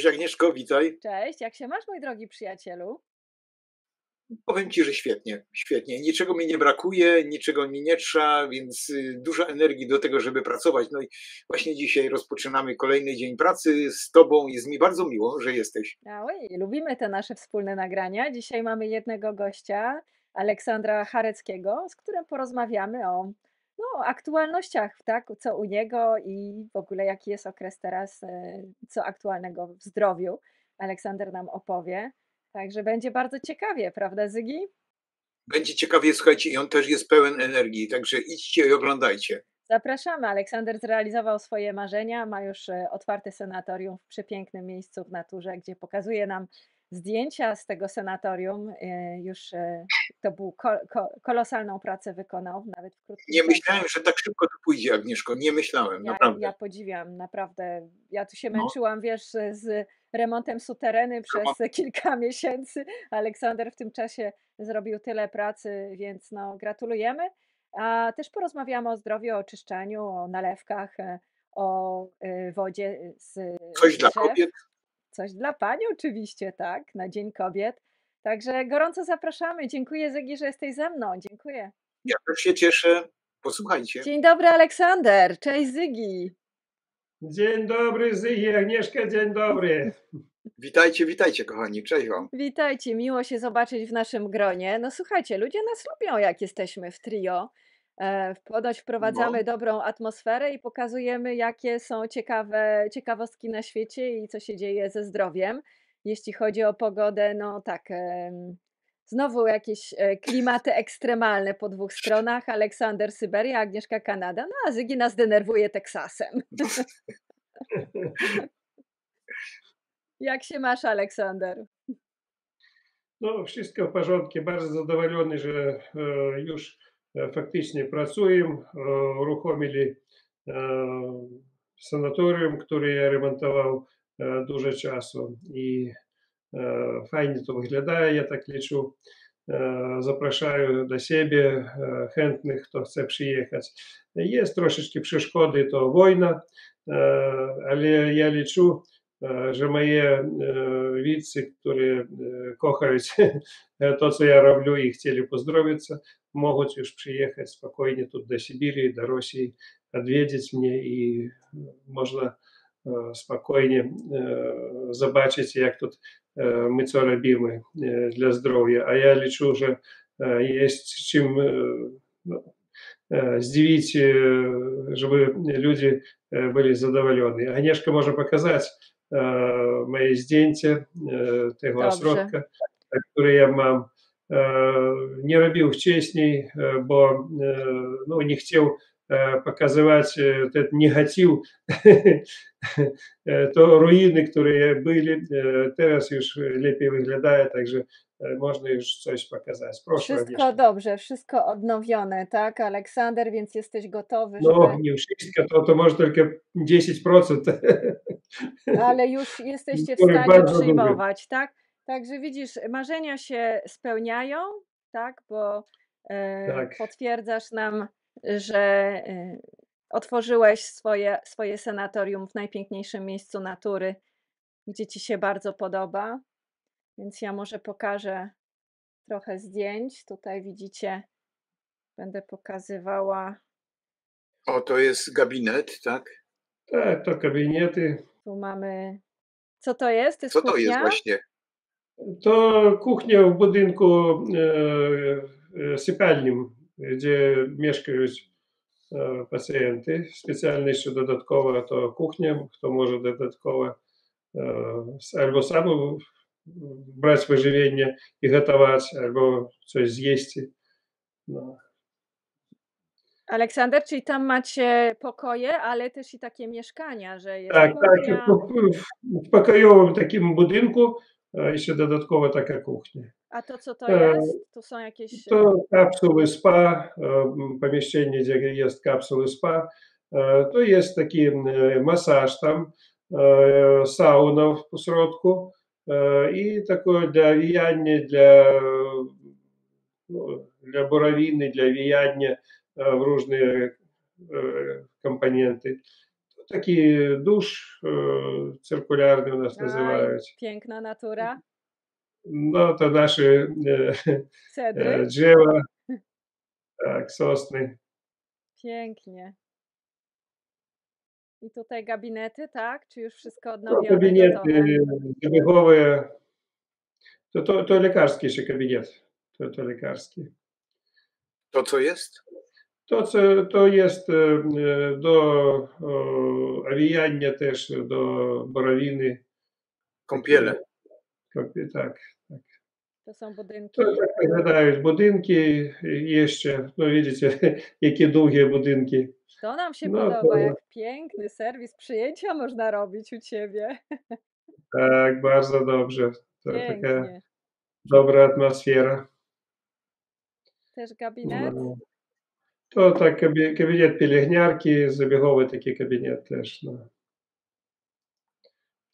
Cześć Agnieszko, witaj. Cześć, jak się masz, mój drogi przyjacielu? Powiem ci, że świetnie, świetnie. Niczego mi nie brakuje, niczego mi nie trzeba, więc dużo energii do tego, żeby pracować. No i właśnie dzisiaj rozpoczynamy kolejny dzień pracy z tobą. Jest mi bardzo miło, że jesteś. Oj, lubimy te nasze wspólne nagrania. Dzisiaj mamy jednego gościa, Aleksandra Chareckiego, z którym porozmawiamy o aktualnościach, tak, co u niego i w ogóle jaki jest okres teraz, co aktualnego w zdrowiu. Aleksander nam opowie, także będzie bardzo ciekawie, prawda, Zygi? Będzie ciekawie, słuchajcie, i on też jest pełen energii, także idźcie i oglądajcie. Zapraszamy. Aleksander zrealizował swoje marzenia, ma już otwarte sanatorium w przepięknym miejscu w naturze, gdzie pokazuje nam zdjęcia z tego sanatorium. Już to był kolosalną pracę wykonał, nawet w krótkim Nie czasie. myślałem, że tak szybko to pójdzie, Agnieszko, nie myślałem, Ja naprawdę. podziwiam, naprawdę. Ja tu się No, męczyłam, wiesz, z remontem sutereny przez kilka miesięcy. Aleksander w tym czasie zrobił tyle pracy, więc no, gratulujemy. A też porozmawiamy o zdrowiu, o oczyszczaniu, o nalewkach, o wodzie coś z dla drzew. kobiet. Coś dla pani oczywiście, tak, na Dzień Kobiet. Także gorąco zapraszamy. Dziękuję, Zygi, że jesteś ze mną. Dziękuję. Ja też się cieszę. Posłuchajcie. Dzień dobry, Aleksander. Cześć, Zygi. Dzień dobry, Zygi, Agnieszka, dzień dobry. Witajcie, witajcie, kochani, cześć wam. Witajcie, miło się zobaczyć w naszym gronie. No słuchajcie, ludzie nas lubią, jak jesteśmy w trio. Ponoć No, wprowadzamy dobrą atmosferę i pokazujemy, jakie są ciekawostki na świecie i co się dzieje ze zdrowiem. Jeśli chodzi o pogodę, no tak, znowu jakieś klimaty ekstremalne po dwóch stronach. Aleksander Syberia, Agnieszka Kanada, no a Zygi nas denerwuje Teksasem. Jak się masz, Aleksander? No, wszystko w porządku, bardzo zadowolony, że już faktycznie pracujemy, uruchomili sanatorium, który ja remontował dużo czasu i fajnie to wygląda, ja tak liczę. Zapraszаю do siebie chętnych, kto chce przyjechać. Jest troszeczkę przeszkody, to wojna, ale ja liczę, że moje widzy, które kochają to, co ja robię i chcieli pozdrowić, mogą już przyjechać spokojnie tu do Sybiri, do Rosji, odwiedzić mnie i można spokojnie zobaczyć, jak тут my co robimy dla zdrowia. A ja liczę, że jest czym zdziwić, żeby ludzie byli zadowoleni. Agnieszka może pokazać moje zdjęcie tego ośrodka, który ja mam. Nie robił wcześniej, bo no, nie chciał pokazywać ten negatyw, to ruiny, które były, teraz już lepiej wyglądają, także można już coś pokazać. Proszę, Wszystko Agnieszka. dobrze, wszystko odnowione, tak, Aleksander, więc jesteś gotowy, No, żeby... nie wszystko, to może tylko 10%. Ale już jesteście w Który stanie bardzo duży. przyjmować, tak? Także widzisz, marzenia się spełniają, tak, bo Tak. potwierdzasz nam, że otworzyłeś swoje sanatorium w najpiękniejszym miejscu natury, gdzie ci się bardzo podoba. Więc ja może pokażę trochę zdjęć. Tutaj widzicie, będę pokazywała. O, to jest gabinet, tak? Tak, to gabinety. Tu mamy. Co to jest? To jest Co to jest kuchnia? właśnie? To kuchnia w budynku sypialnym, gdzie mieszkają pacjenty. Specjalnie jeszcze dodatkowo to kuchnia, kto może dodatkowo albo sam brać wyżywienie i gotować, albo coś zjeść. No. Aleksander, czyli tam macie pokoje, ale też i takie mieszkania, że jest Tak, kuchnia. w pokojowym takim budynku jeszcze dodatkowo taka kuchnia. A to co to jest? Tu są jakieś. To kapsuły spa, pomieszczenie, gdzie jest kapsuły spa. To jest taki masaż tam, sauna w środku i takie dla wijania, dla borowiny, dla wijania w różne komponenty. taki dusz cyrkularny u nas Aj, nazywają. piękna natura. No to nasze Cedry? drzewa, tak, sosny. Pięknie. I tutaj gabinety, tak? Czy już wszystko No, odnowione, gabinety gotowe? zabiegowe. To lekarski jeszcze gabinet. To lekarski. To co jest? To jest do awijania też, do borowiny. Kąpiele. Tak. To są budynki. To tak wyglądają budynki jeszcze. No widzicie, jakie długie budynki. To nam się No podoba, to jak piękny serwis przyjęcia można robić u ciebie. tak, bardzo dobrze. To taka Pięknie. dobra atmosfera. Też gabinet? No. To tak gabinet pielęgniarki, zabiegowy taki gabinet też. No.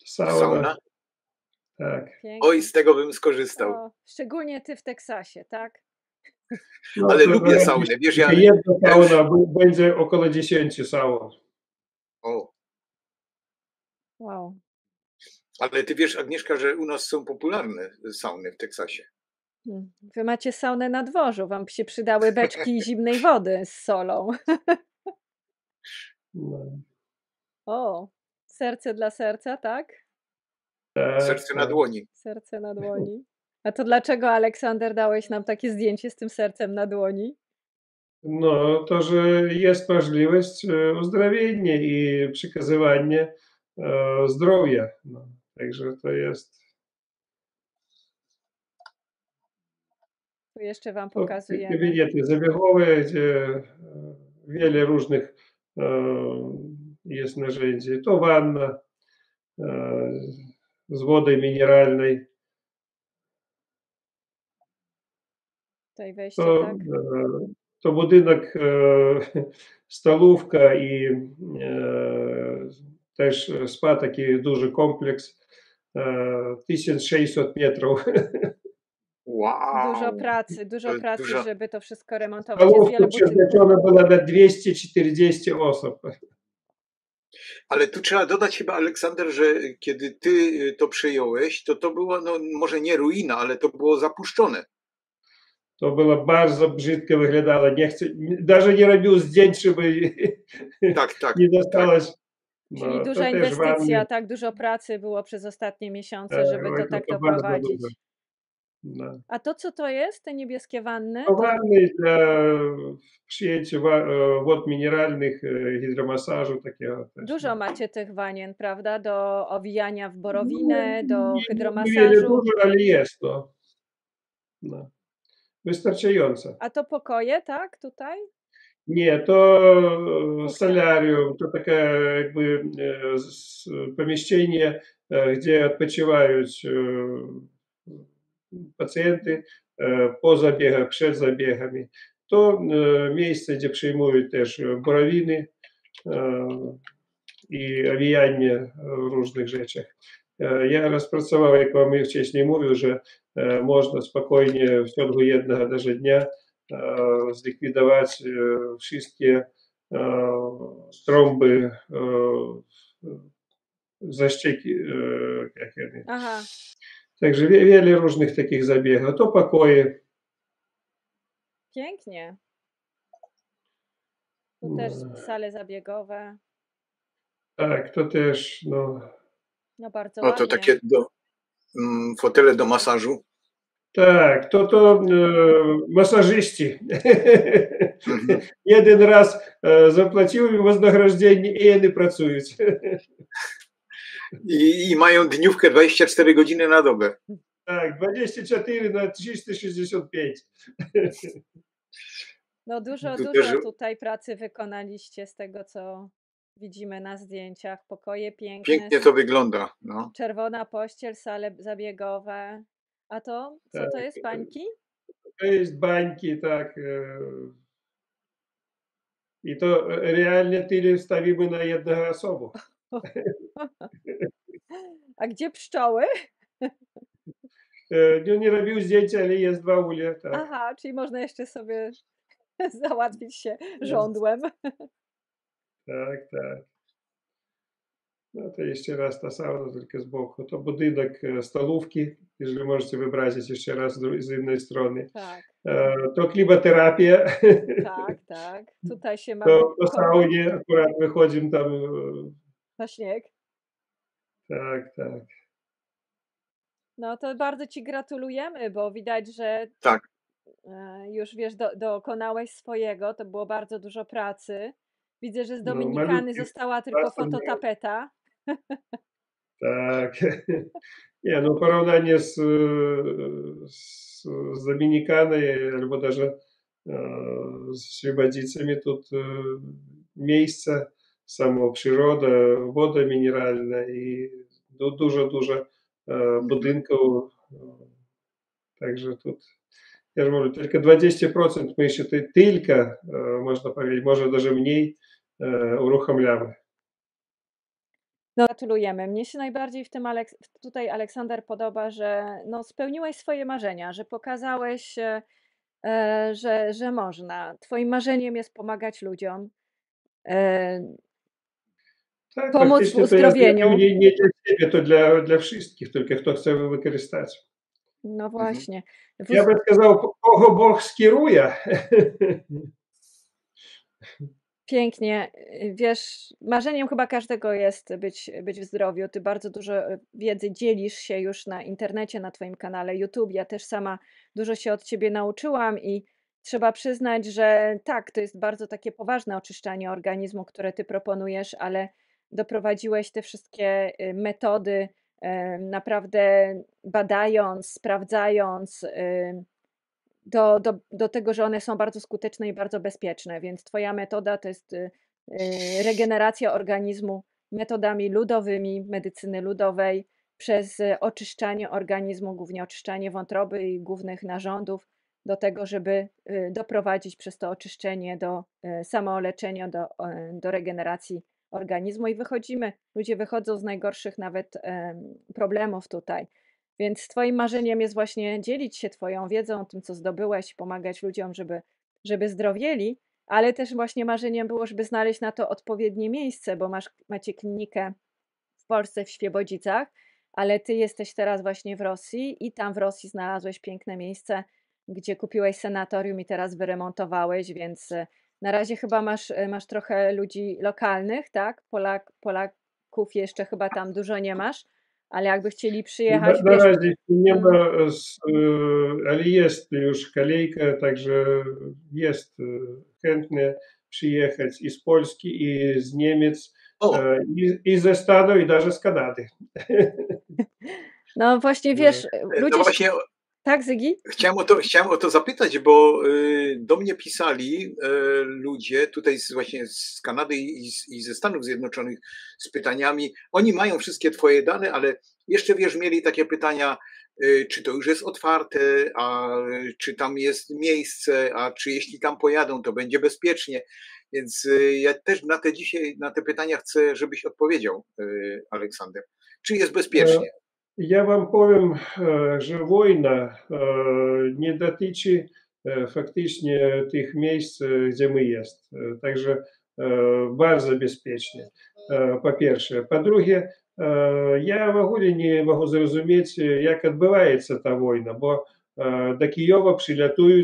Sauna. Sauna? Tak. Pięknie. Oj, z tego bym skorzystał. O, szczególnie ty w Teksasie, tak? No, Ale to lubię będzie saunę. Wiesz, ja jedna już... sauna, będzie około 10 saun. O, Wow. ale ty wiesz, Agnieszka, że u nas są popularne sauny w Teksasie. Wy macie saunę na dworzu, wam się przydały beczki zimnej wody z solą. No. O, serce dla serca, tak? Tak, Serce na tak. dłoni. Serce na dłoni. A to dlaczego, Aleksander, dałeś nam takie zdjęcie z tym sercem na dłoni? No, to, że jest możliwość uzdrowienia i przekazywania zdrowia. No, także to jest. Tu jeszcze wam To pokazujemy. gabinety zabiegowe, gdzie wiele różnych jest narzędzi. To wanna z wodą mineralnej. Tutaj wejście, tak? To budynek, stolówka i też spa, taki duży kompleks, 1600 metrów. Wow. Dużo pracy, Dużo. żeby to wszystko remontować. Jest Stolówka wiele budynków. przeznaczona była na 240 osób. Ale tu trzeba dodać chyba, Aleksander, że kiedy ty to przejąłeś, to było, no może nie ruina, ale to było zapuszczone. To było bardzo brzydko wyglądało. Даже nie robił zdjęć, żeby Tak. nie dostałeś. Czyli No, duża to też inwestycja, wanny. tak dużo pracy było przez ostatnie miesiące, żeby to Oj, tak to bardzo doprowadzić. dużo. No. A to co to jest, te niebieskie wanny? To To wanny dla przyjęcia wod mineralnych, hydromasażu takiego też. dużo macie tych wanien, prawda? Do owijania w borowinę, do Niewiele hydromasażu. dużo, ale jest to. No. Wystarczająco. A to pokoje, tak? Tutaj? Nie, to Kuchnia. solarium, to takie jakby pomieszczenie, gdzie odpoczywają pacjenty po zabiegach, przed zabiegami. To miejsce, gdzie przyjmują też borowiny i owijanie w różnych rzeczach. Ja rozpracował, jak wam wcześniej mówił, że można spokojnie w ciągu jednego даже dnia zlikwidować wszystkie trąby, zaścieki. Aha, Także wiele różnych takich zabiegów. To pokoje. pięknie. Tu też sale zabiegowe. Tak, to też, no. No bardzo No to ładnie. takie fotele do masażu. Tak, to masażyści. Jeden raz zapłacił im вознаграждение i oni pracują. I mają dniówkę 24 godziny na dobę. Tak, 24 na 365. No dużo Tu też- tutaj pracy wykonaliście z tego, co widzimy na zdjęciach. Pokoje piękne, Pięknie to wygląda. No. czerwona pościel, sale zabiegowe. A to, co to Tak. jest, bańki? To jest bańki, tak. I to realnie tyle stawimy na jedną osobę. A gdzie pszczoły? Nie robił zdjęcia, ale jest w aule, tak. Aha, czyli można jeszcze sobie załatwić się żądłem. Tak. No to jeszcze raz ta sauna, tylko z boku. To budynek stolówki, jeżeli możecie wyobrazić jeszcze raz z innej strony. Tak, To klimaterapia. tak, tak. Tutaj się mamy To po kąpać saunie akurat wychodzimy tam. na śnieg. Tak, tak. No to bardzo Ci gratulujemy, bo widać, że Tak, już wiesz, dokonałeś swojego, to było bardzo dużo pracy. Widzę, że z No, Dominikany malutki została tylko basen miałem. fototapeta. Tak. Nie, no porównanie z Dominikaną albo даже z Świebodzicami, тут miejsce, samo przyroda, woda mineralna i dużo budynków. Także тут, я же говорю, только 20% мы еще tylko, można powiedzieć, może даже mniej uruchamiamy. No, gratulujemy. Mnie się najbardziej w tym tutaj Aleksander podoba, że no, spełniłeś swoje marzenia, że pokazałeś, że można. Twoim marzeniem jest pomagać ludziom, Tak, pomóc w faktycznie to ja zrobił uzdrowieniu. nie dla siebie, to dla wszystkich, tylko kto chce wykorzystać. No właśnie. Ja bym сказал, kogo Bóg skieruje. Pięknie. Wiesz, marzeniem chyba każdego jest być w zdrowiu. Ty bardzo dużo wiedzy dzielisz się już na internecie, na Twoim kanale YouTube. Ja też sama dużo się od Ciebie nauczyłam i trzeba przyznać, że tak, to jest bardzo takie poważne oczyszczanie organizmu, które Ty proponujesz, ale doprowadziłeś te wszystkie metody naprawdę badając, sprawdzając, do tego, że one są bardzo skuteczne i bardzo bezpieczne, więc Twoja metoda to jest regeneracja organizmu metodami ludowymi, medycyny ludowej, przez oczyszczanie organizmu, głównie oczyszczanie wątroby i głównych narządów, do tego, żeby doprowadzić przez to oczyszczenie do samoleczenia, do regeneracji organizmu i ludzie wychodzą z najgorszych nawet problemów tutaj. Więc Twoim marzeniem jest właśnie dzielić się Twoją wiedzą, tym, co zdobyłeś, pomagać ludziom, żeby zdrowieli, ale też właśnie marzeniem było, żeby znaleźć na to odpowiednie miejsce, bo macie klinikę w Polsce, w Świebodzicach, ale Ty jesteś teraz właśnie w Rosji i tam w Rosji znalazłeś piękne miejsce, gdzie kupiłeś sanatorium i teraz wyremontowałeś, więc na razie chyba masz trochę ludzi lokalnych, tak? Polaków jeszcze chyba tam dużo nie masz, ale jakby chcieli przyjechać, Na wiesz, razie nie ma, ale jest już kolejka, także jest chętnie przyjechać i z Polski, i z Niemiec, o, i ze Stanów, i даже z Kanady. no właśnie wiesz, no ludzie, właśnie tak Zygi? chciałem o to zapytać, bo do mnie pisali ludzie tutaj właśnie z Kanady i ze Stanów Zjednoczonych z pytaniami. Oni mają wszystkie Twoje dane, ale jeszcze wiesz, mieli takie pytania, czy to już jest otwarte, a czy tam jest miejsce, a czy jeśli tam pojadą, to będzie bezpiecznie. Więc ja też na te pytania chcę, żebyś odpowiedział, Aleksander. Czy jest bezpiecznie? Ja wam powiem, że wojna nie dotyczy faktycznie tych miejsc, gdzie my jest. Także bardzo bezpiecznie, po pierwsze. Po drugie, ja w ogóle nie mogę zrozumieć, jak odbywaється ta wojna, bo do Kijowa przylatują,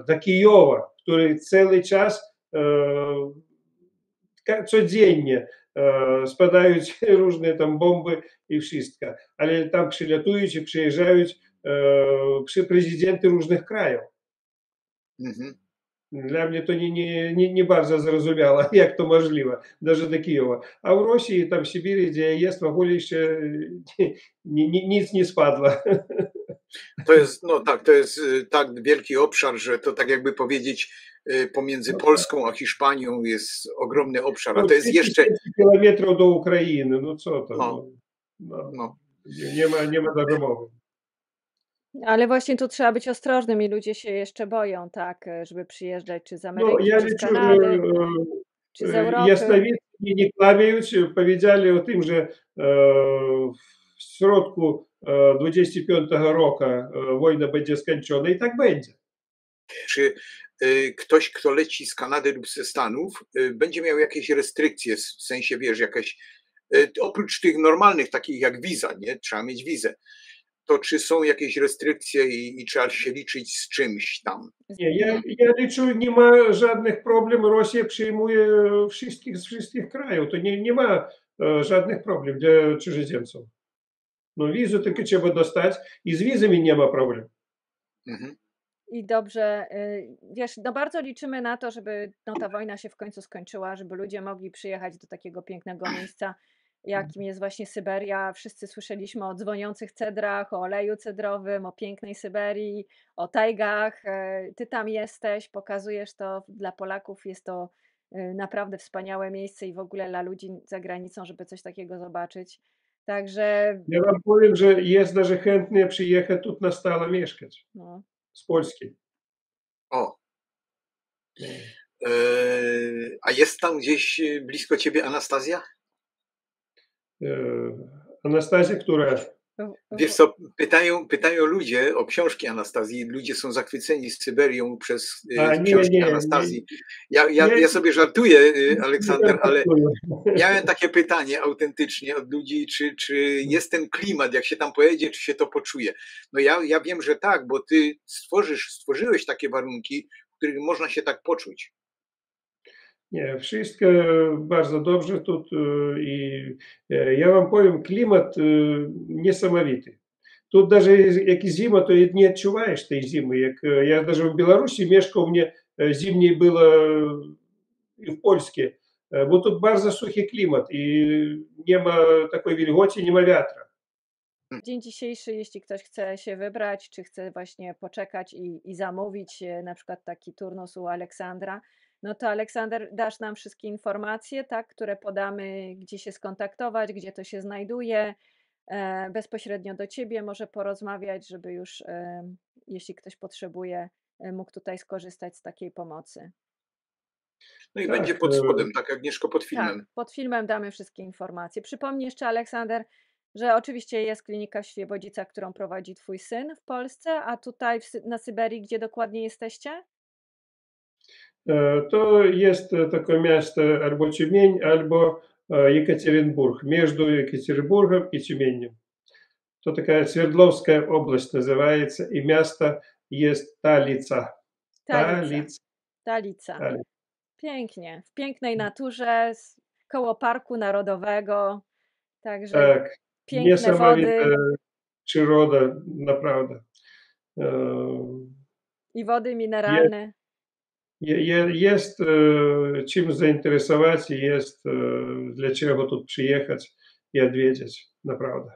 do Kijowa, który cały czas codziennie spadają różne tam bomby i wszystko, ale tam przylatują i przyjeżdżają prezydenty różnych krajów. Mhm. Dla mnie to nie bardzo zrozumiałe, jak to możliwe, даже do Kijowa. A w Rosji, tam w Syberii, gdzie jest, w ogóle jeszcze nic nie spadło. To jest, no tak, to jest tak wielki obszar, że to tak jakby powiedzieć pomiędzy Polską a Hiszpanią jest ogromny obszar, a to jest jeszcze... kilometrów do Ukrainy, no co to? No. Nie ma даже mowy. Ale właśnie tu trzeba być ostrożnym i ludzie się jeszcze boją, tak, żeby przyjeżdżać czy z Ameryki, Ja czy z liczę, Kanady, czy z Europy. Jasnowice nie kłamią, powiedzieli o tym, że w środku 25 roku wojna będzie skończona i tak będzie. Czy ktoś, kto leci z Kanady lub ze Stanów, będzie miał jakieś restrykcje, w sensie, wiesz, jakaś Oprócz tych normalnych, takich jak wiza, nie? Trzeba mieć wizę. To czy są jakieś restrykcje i trzeba się liczyć z czymś tam? Nie, ja liczę, nie ma żadnych problemów. Rosja przyjmuje wszystkich z wszystkich krajów. To nie ma żadnych problemów dla cudzoziemców. No wizę tylko trzeba dostać i z wizami nie ma problemu. Mhm. I dobrze, wiesz, no bardzo liczymy na to, żeby no, ta wojna się w końcu skończyła, żeby ludzie mogli przyjechać do takiego pięknego miejsca, jakim jest właśnie Syberia. Wszyscy słyszeliśmy o dzwoniących cedrach, o oleju cedrowym, o pięknej Syberii, o tajgach. Ty tam jesteś, pokazujesz to dla Polaków. Jest to naprawdę wspaniałe miejsce i w ogóle dla ludzi za granicą, żeby coś takiego zobaczyć. Także Ja wam powiem, że jest даже chętnie przyjechać tu na stałe mieszkać no, z Polski. O. A jest tam gdzieś blisko ciebie Anastazja? Anastazja, która Wiesz co, pytają ludzie o książki Anastazji. Ludzie są zachwyceni z Syberią przez książki Anastazji. Ja sobie żartuję, Aleksander, ale miałem takie pytanie autentycznie od ludzi, czy jest ten klimat, jak się tam pojedzie, czy się to poczuje. No ja wiem, że tak, bo ty stworzyłeś takie warunki, w których można się tak poczuć. Nie, wszystko bardzo dobrze тут. I ja wam powiem, klimat niesamowity. Тут даже jak jest zima, to nie odczuwaешь tej zimy. Jak ja даже w Białorusi mieszkał, mnie zimniej było i w Polsce, bo тут bardzo suchy klimat i nie ma takiej wilgoci, nie ma wiatra. dzień dzisiejszy, jeśli ktoś chce się wybrać, czy chce właśnie poczekać i zamówić na przykład taki turnus u Aleksandra, no to Aleksander, dasz nam wszystkie informacje, tak, które podamy, gdzie się skontaktować, gdzie to się znajduje, bezpośrednio do ciebie może porozmawiać, żeby już, jeśli ktoś potrzebuje, mógł tutaj skorzystać z takiej pomocy. No i Tak, będzie pod spodem, tak Agnieszko, pod Tak, filmem. pod filmem damy wszystkie informacje. Przypomnij jeszcze, Aleksander, że oczywiście jest klinika w Świebodzicach, którą prowadzi twój syn w Polsce, a tutaj na Syberii, gdzie dokładnie jesteście? To jest takie miasto albo Ciemień, albo Екатеринбург, между Екатеринбургом и Тюменью. To taka Свердловская область называется, и место есть Талица. Talica. Талица. Pięknie. W pięknej naturze, koło Parku Narodowego. Także Tak, piękne wody niesamowita przyroda, naprawdę. i wody mineralne. Jest czym zainteresować i jest dlaczego tu przyjechać i odwiedzić, naprawdę.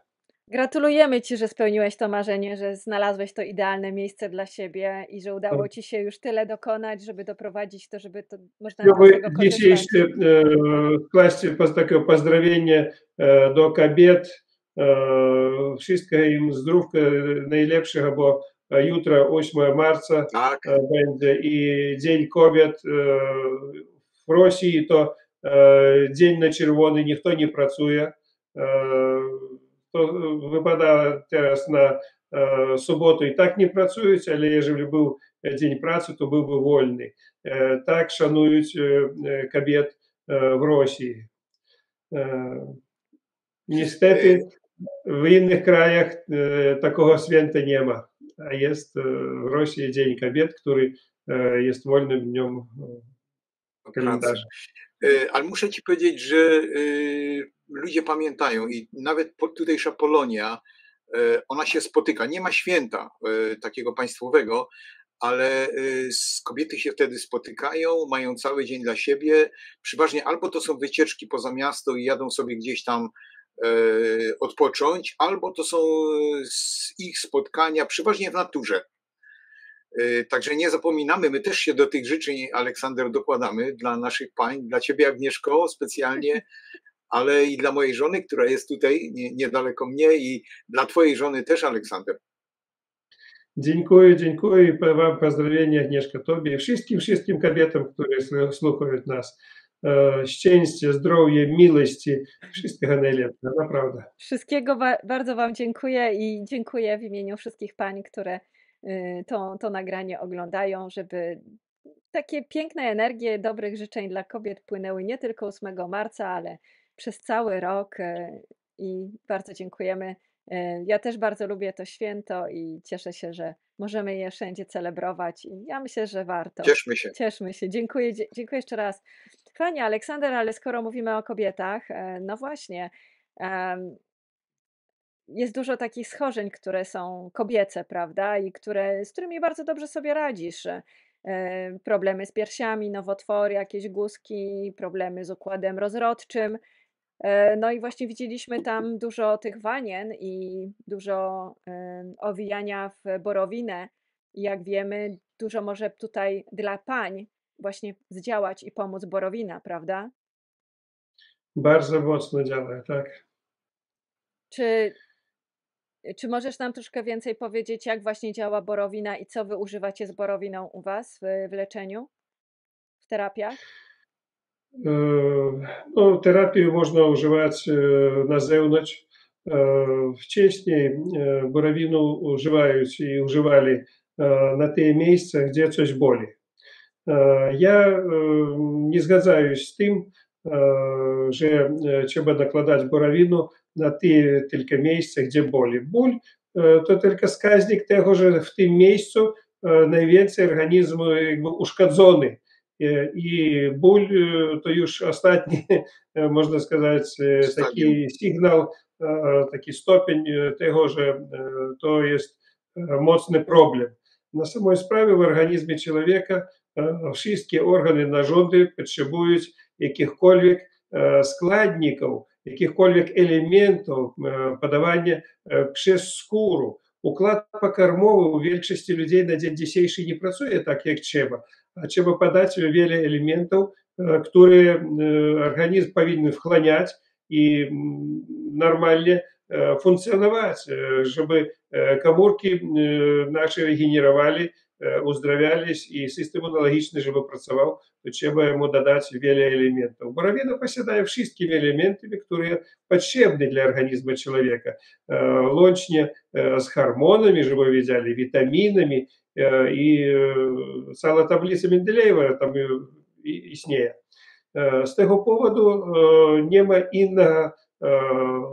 Gratulujemy ci, że spełniłeś to marzenie, że znalazłeś to idealne miejsce dla siebie i że udało ci się już tyle dokonać, żeby doprowadzić to, żeby to można było z tego korzystać. Dzisiejsze klaście takie pozdrowienie do kobiet. Wszystko im zdrówka najlepszego, bo jutro 8 marca Tak. będzie i Dzień Kobiet w Rosji, to dzień na czerwony, никто nie pracuje. To wypada teraz na sobotę i tak nie pracuють, ale jeżeli był dzień pracy, to byłby wolny. Tak szanuють kobiet w Rosji. Niestety w innych krajach takiego święta nie ma, a jest w Rosji Dzień Kobiet, który jest wolnym dniem kalendarza. Ale muszę ci powiedzieć, że ludzie pamiętają i nawet tutejsza Polonia, ona się spotyka. Nie ma święta takiego państwowego, ale kobiety się wtedy spotykają, mają cały dzień dla siebie. Przeważnie albo to są wycieczki poza miasto i jadą sobie gdzieś tam odpocząć, albo to są ich spotkania przeważnie w naturze. Także nie zapominamy, my też się do tych życzeń, Aleksander, dokładamy dla naszych pań, dla ciebie, Agnieszko, specjalnie, ale i dla mojej żony, która jest tutaj niedaleko mnie, i dla twojej żony też, Aleksander. Dziękuję i wam pozdrowienia, Agnieszka, tobie i wszystkim kobietom, które słuchają nas. Szczęścia, zdrowia, miłości, wszystkiego najlepszego, naprawdę. Wszystkiego bardzo wam dziękuję i dziękuję w imieniu wszystkich pań, które to nagranie oglądają, żeby takie piękne energie dobrych życzeń dla kobiet płynęły nie tylko 8 marca, ale przez cały rok i bardzo dziękujemy. Ja też bardzo lubię to święto i cieszę się, że możemy je wszędzie celebrować i ja myślę, że warto. Cieszmy się. Cieszmy się. Dziękuję jeszcze raz. Fajnie, Aleksander, ale skoro mówimy o kobietach, no właśnie, jest dużo takich schorzeń, które są kobiece, prawda? I z którymi bardzo dobrze sobie radzisz. Problemy z piersiami, nowotwory, jakieś guzki, problemy z układem rozrodczym. No i właśnie widzieliśmy tam dużo tych wanien i dużo owijania w borowinę. I jak wiemy, dużo może tutaj dla pań właśnie zdziałać i pomóc borowina, prawda? Bardzo mocno działa, tak. Czy możesz nam troszkę więcej powiedzieć, jak właśnie działa borowina i co wy używacie z borowiną u was w leczeniu, w terapiach? No, terapię można używać na zewnątrz. Wcześniej borowину używaють i używali na tych miejscach, gdzie coś boli. Ja nie zgadzаюсь z tym, że trzeba nakładać borowину na te tylko miejsca, gdzie boli. Ból to tylko wskaźnik tego, że w tym miejscu najwięcej organizm jakby uszkodzony. I ból to już ostatni, można сказать, taki sygnał, taki stopień tego, że to jest mocny problem. Na samej sprawie w organizmie człowieka wszystkie organy narządy potrzebują jakichkolwiek składników, jakichkolwiek elementów podawania przez skórę. Układ pokarmowy u większości ludzi na dzień dzisiejszy nie pracuje tak, jak trzeba. A trzeba podać wiele elementów, które organizm powinien wchłaniać i normalnie funkcjonować, żeby komórki nasze regenerowali, uzdrawiались i system immunologiczny, żeby pracował, to trzeba mu dodać wiele elementów. Borowina posiada wszystkimi elementami, które potrzebne dla organizmu człowieka, łącznie z hormonami, żeby wiedzieli, witaminami i cała tablica Mendelejewa tam istnieje. Z tego powodu nie ma innego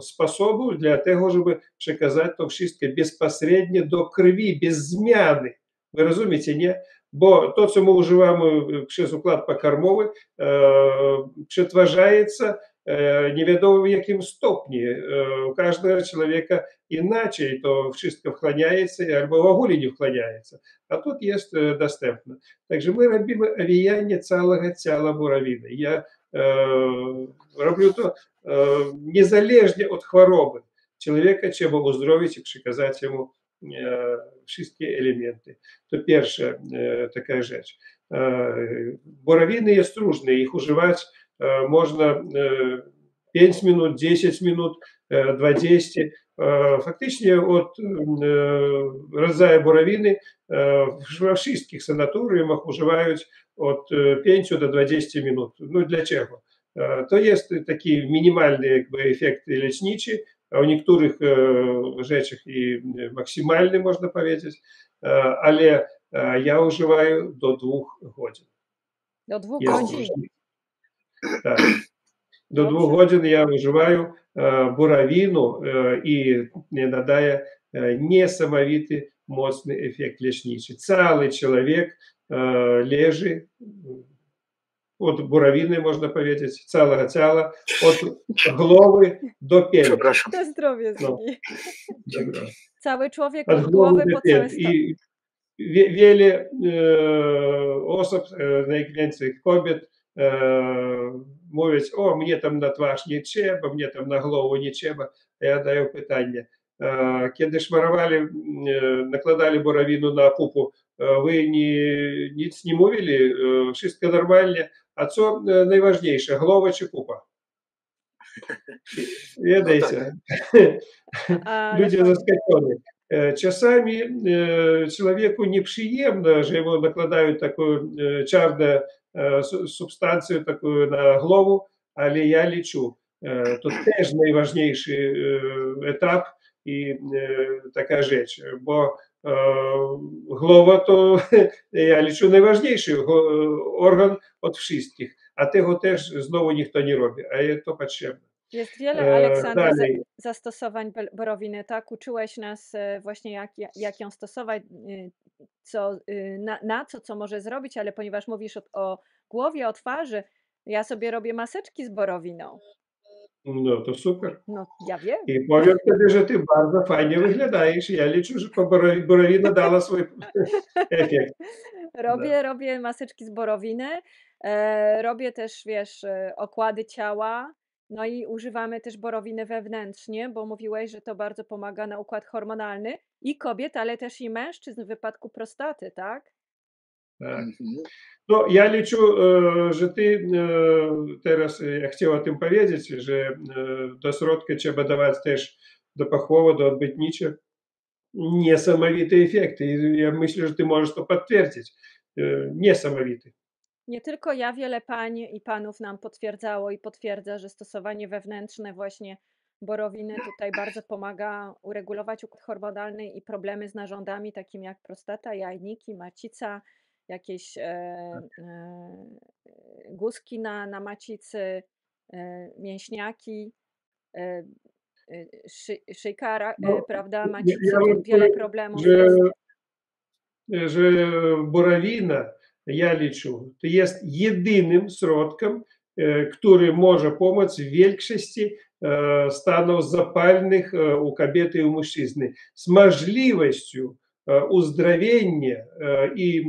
sposobu dla tego, żeby przekazać to wszystko bezpośrednio do krwi, bez zmiany. Wy розумієте, nie? Bo to, co my używamy przez układ pokarmowy, przetwarzaється nie wiadomo w jakim stopniu. U każdego człowieka inaczej to wszystko wchłaniaється albo w ogóle nie wchłaniaється. A тут jest dostępne. Także my robimy owijanie całego ciała borowiny. Ja robię to niezależnie od choroby. Człowieka trzeba uzdrowić i przekazać mu wszystkie elementy. To pierwsza taka rzecz. Borowiny jest różne, ich używać można 5 minut, 10 minut, 20. Faktycznie od rodzaju borowiny we wszystkich sanatoriumach używają od 5 do 20 minut. No dlaczego? To jest taki minimalny jakby efekt leczniczy, a u niektórych rzeczach i maksymalny, można powiedzieć, ale ja używаю do 2 godzin. Do 2 Jest godzin? różnica. Tak. До 2 godzin я używаю borowinu i nadaje niesamowity, mocny efekt leczniczy. Cały człowiek leży od borowiny, można powiedzieć, całego ciała, od głowy do pięt. Przepraszam. To zdrowie z No. Dzięki. Cały człowiek Od od głowy po cały pięt. stos. I wiele osób, najwięcej kobiet, mówią, o, mnie tam na twarz nie trzeba, mnie tam na głowę nie trzeba. Ja daję pytanie, kiedy szmarowali, nakładali borowину на pupę, wy nic nie mówili, wszystko normalnie, a co najważniejsze, głowa czy pupa? Wiecie, ludzie zaskoczeni. Czasami człowieku nieprzyjemno, że mu nakładają taką czarną substancję taką na głowę, ale ja liczу, to też najważniejszy etap i taka rzecz, bo głowa to, ja liczę, najważniejszy organ od wszystkich, a tego też znowu ніхто nie robi, a to potrzebne. Jest wiele, Aleksander, Dalej. zastosowań borowiny, tak? Uczyłeś nas właśnie, jak ją stosować, na co może zrobić, ale ponieważ mówisz o głowie, o twarzy, ja sobie robię maseczki z borowiną. No to super. No, ja wiem. I powiem tobie, że ty bardzo fajnie wyglądasz. Ja liczę, że borowina dała swój efekt. Robię maseczki z borowiny, robię też, wiesz, okłady ciała, no i używamy też borowiny wewnętrznie, bo mówiłeś, że to bardzo pomaga na układ hormonalny i kobiet, ale też i mężczyzn w wypadku prostaty, tak? Tak. No, ja liczę, że ty teraz, ja chciał o tym powiedzieć, że do środka trzeba dawać też do pachłowa, do odbytnicza niesamowite efekty. I ja myślę, że ty możesz to potwierdzić. Niesamowite. Nie tylko ja, wiele pań i panów nam potwierdzało i potwierdza, że stosowanie wewnętrzne właśnie borowiny tutaj bardzo pomaga uregulować układ hormonalny i problemy z narządami takimi jak prostata, jajniki, macica, jakieś guzki na macicy, mięśniaki, szyjka, No, prawda, ja macicy, wam wiele powiem, problemów że jest. że borowina, я liczę, to jest jedynym środkiem, który może pomóc w większości stanów zapalnych u kobiety i u mężczyzny z możliwością uzdrowienia i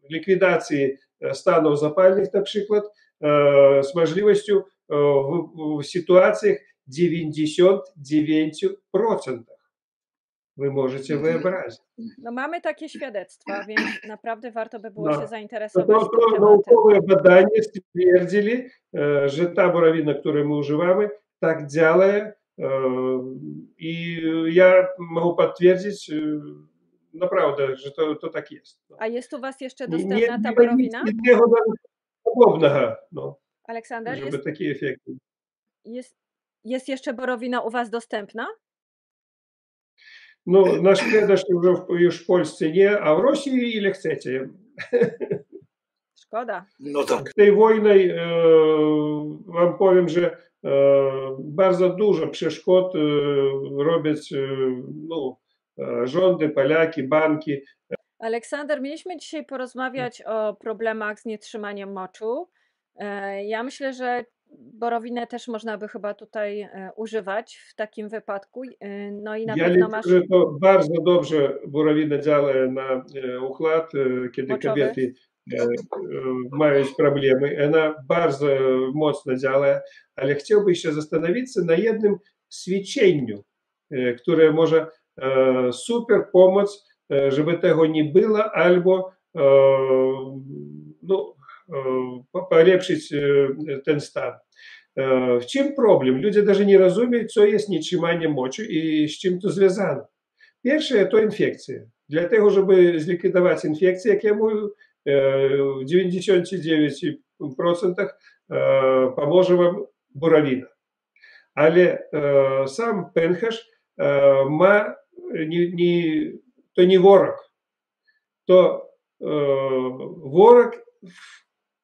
likwidacji stanów zapalnych, na przykład, z możliwością w sytuacjach 99%. Wy możecie wyobrazić. No mamy takie świadectwa, więc naprawdę warto by było się No. zainteresować tym To tematem. naukowe badania stwierdzili, że ta borowina, którą my używamy, tak działa. I ja mogę potwierdzić, naprawdę, że to tak jest. A jest u was jeszcze Nie dostępna ta ma nic borowina? innego podobnego, no, Aleksander, żeby takie efekty. jest jeszcze borowina u was dostępna? No, na sprzedaż już w Polsce nie, a w Rosji ile chcecie. Szkoda. No tak. W tej wojnie wam powiem, że bardzo dużo przeszkód robią rządy, Polaki, banki. Aleksander, mieliśmy dzisiaj porozmawiać o problemach z nietrzymaniem moczu. Ja myślę, że borowinę też można by chyba tutaj używać w takim wypadku. No i na Ja pewno liczę, masz że to bardzo dobrze borowina działa na układ, kiedy moczowy. kobiety mają problemy. Ona bardzo mocno działa, ale chciałbym się zastanowić na jednym ćwiczeniu, które może super pomóc, żeby tego nie było, albo polepszyć ten stan. W czym problem? Ludzie даже nie rozumieją, co jest nietrzymanie moczu i z czym to związane. Pierwsze to infekcje. Dlatego, żeby zlikwidować infekcję, jak ja mówię, w 99% pomoże wam borowina. Ale sam pęcherz ma to nie ворог. To ворог,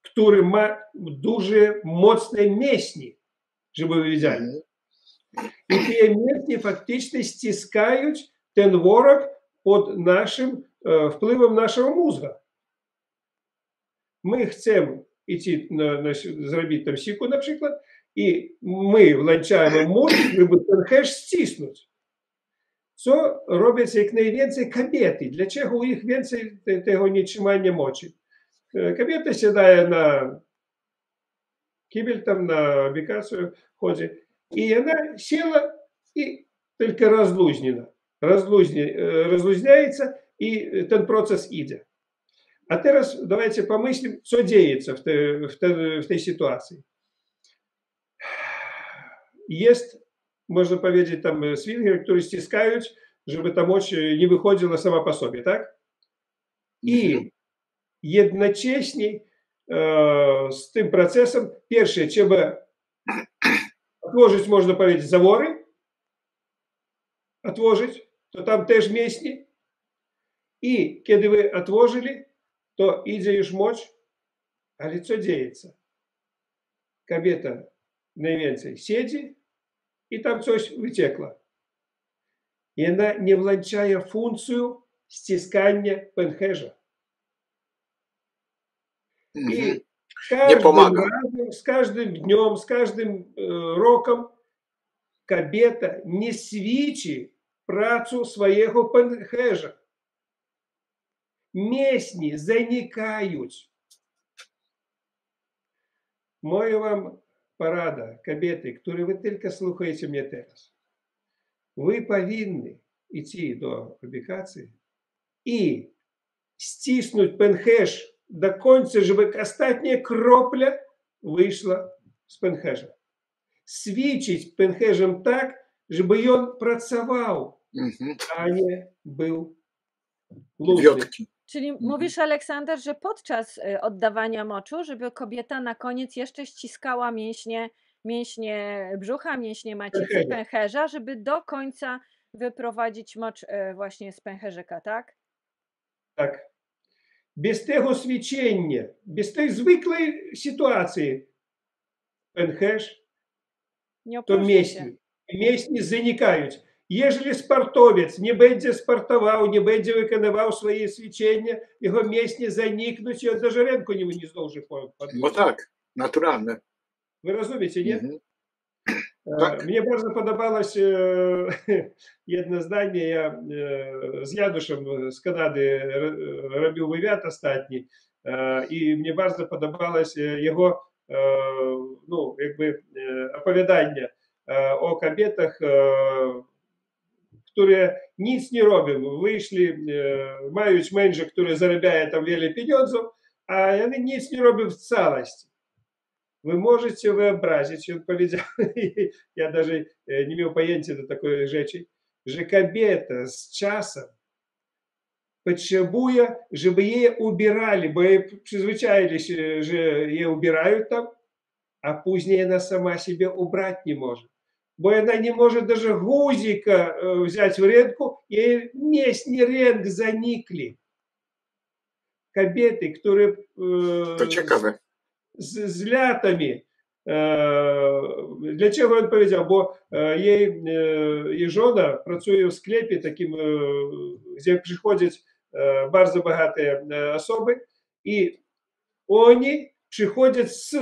który ma duże, mocne mięśnie, żeby wy wiedzieli. I te mięśnie faktycznie ściskają ten ворог pod naszym wpływem naszego mózgu. My chcemy zrobić tam siku, na przykład, i my włączamy mózg, żeby ten hash ścisnąć. Co robią jak najwięcej kobiety? Dlaczego u nich więcej tego nietrzymania mocy? Kobieta siadaje na kibel, tam na abikację chodzi, i ona села i tylko rozluźniaється, i ten proces idzie. A teraz давайте pomyślimy, co dzieje się w tej sytuacji. Jest, można powiedzieć, tam swingery, które ściskają, żeby ta moc nie wychodziła sama po sobie, tak? I jednocześnie z tym procesem, pierwsze, trzeba otworzyć, można powiedzieć, zawory, otworzyć, to tam też mięśnie. I kiedy wy otworzyli, to idzie już moc, ale co dzieje się? Kobieta najwięcej siedzi i tam coś wyciekło. I ona nie włącza funkcję ściskania pęcherza. I Nie pomaga. z każdym dniem, z każdym rokiem kobieta nie ćwiczy pracę swojego pęcherza. Mięśnie zanikają. Moja wam porada, kobiety, które wy tylko słuchacie mnie teraz. Wy powinny iść do publikacji i ścisnąć pęcherz do końca, żeby ostatnia kropla wyszła z pęcherza. Ćwiczyć pęcherzem tak, żeby on pracował, a nie był luźny. Wiotki. Czyli mówisz, Aleksander, że podczas oddawania moczu, żeby kobieta na koniec jeszcze ściskała mięśnie brzucha, mięśnie macicy, pęcherza, żeby do końca wyprowadzić mocz właśnie z pęcherzyka, tak? Tak. Bez tego ćwiczenia, bez tej zwykłej sytuacji pęcherz Nie to opróżnia się. mięśnie zanikają. Jeżeli sportowiec nie będzie sportował, nie będzie wykonywał swoje ćwiczenia, jego mięśnie zanikną i on даже ręką nie zdąży podnieść. No tak, naturalne. Wy rozumiecie, nie? Tak. Mnie bardzo podobało jedno zdanie. Ja z Januszem z Kanady robił wywiad ostatni i mnie bardzo podobało jego opowiadanie o kobietach, które nic nie robią. Wyszli, mają męża, który zarabia tam wiele pieniędzy, a oni nic nie robią w całości. Вы можете вообразить, он powiedział, я даже не miał pojęcia do takiej rzeczy, że kobieta z czasem potrzebuje, żeby je ubierali, bo jej przyzwyczaili się, że je ubierają tam, a później ona sama siebie ubrać nie może. Bo ona nie może даже guzika взять w ręku, jej mięśnie ręk zanikli. Kobiety, które... To ciekawe. Z latami. Dlaczego on powiedział? Bo jej żona pracuje w sklepie takim, gdzie przychodzą bardzo bogate osoby i oni przychodzą z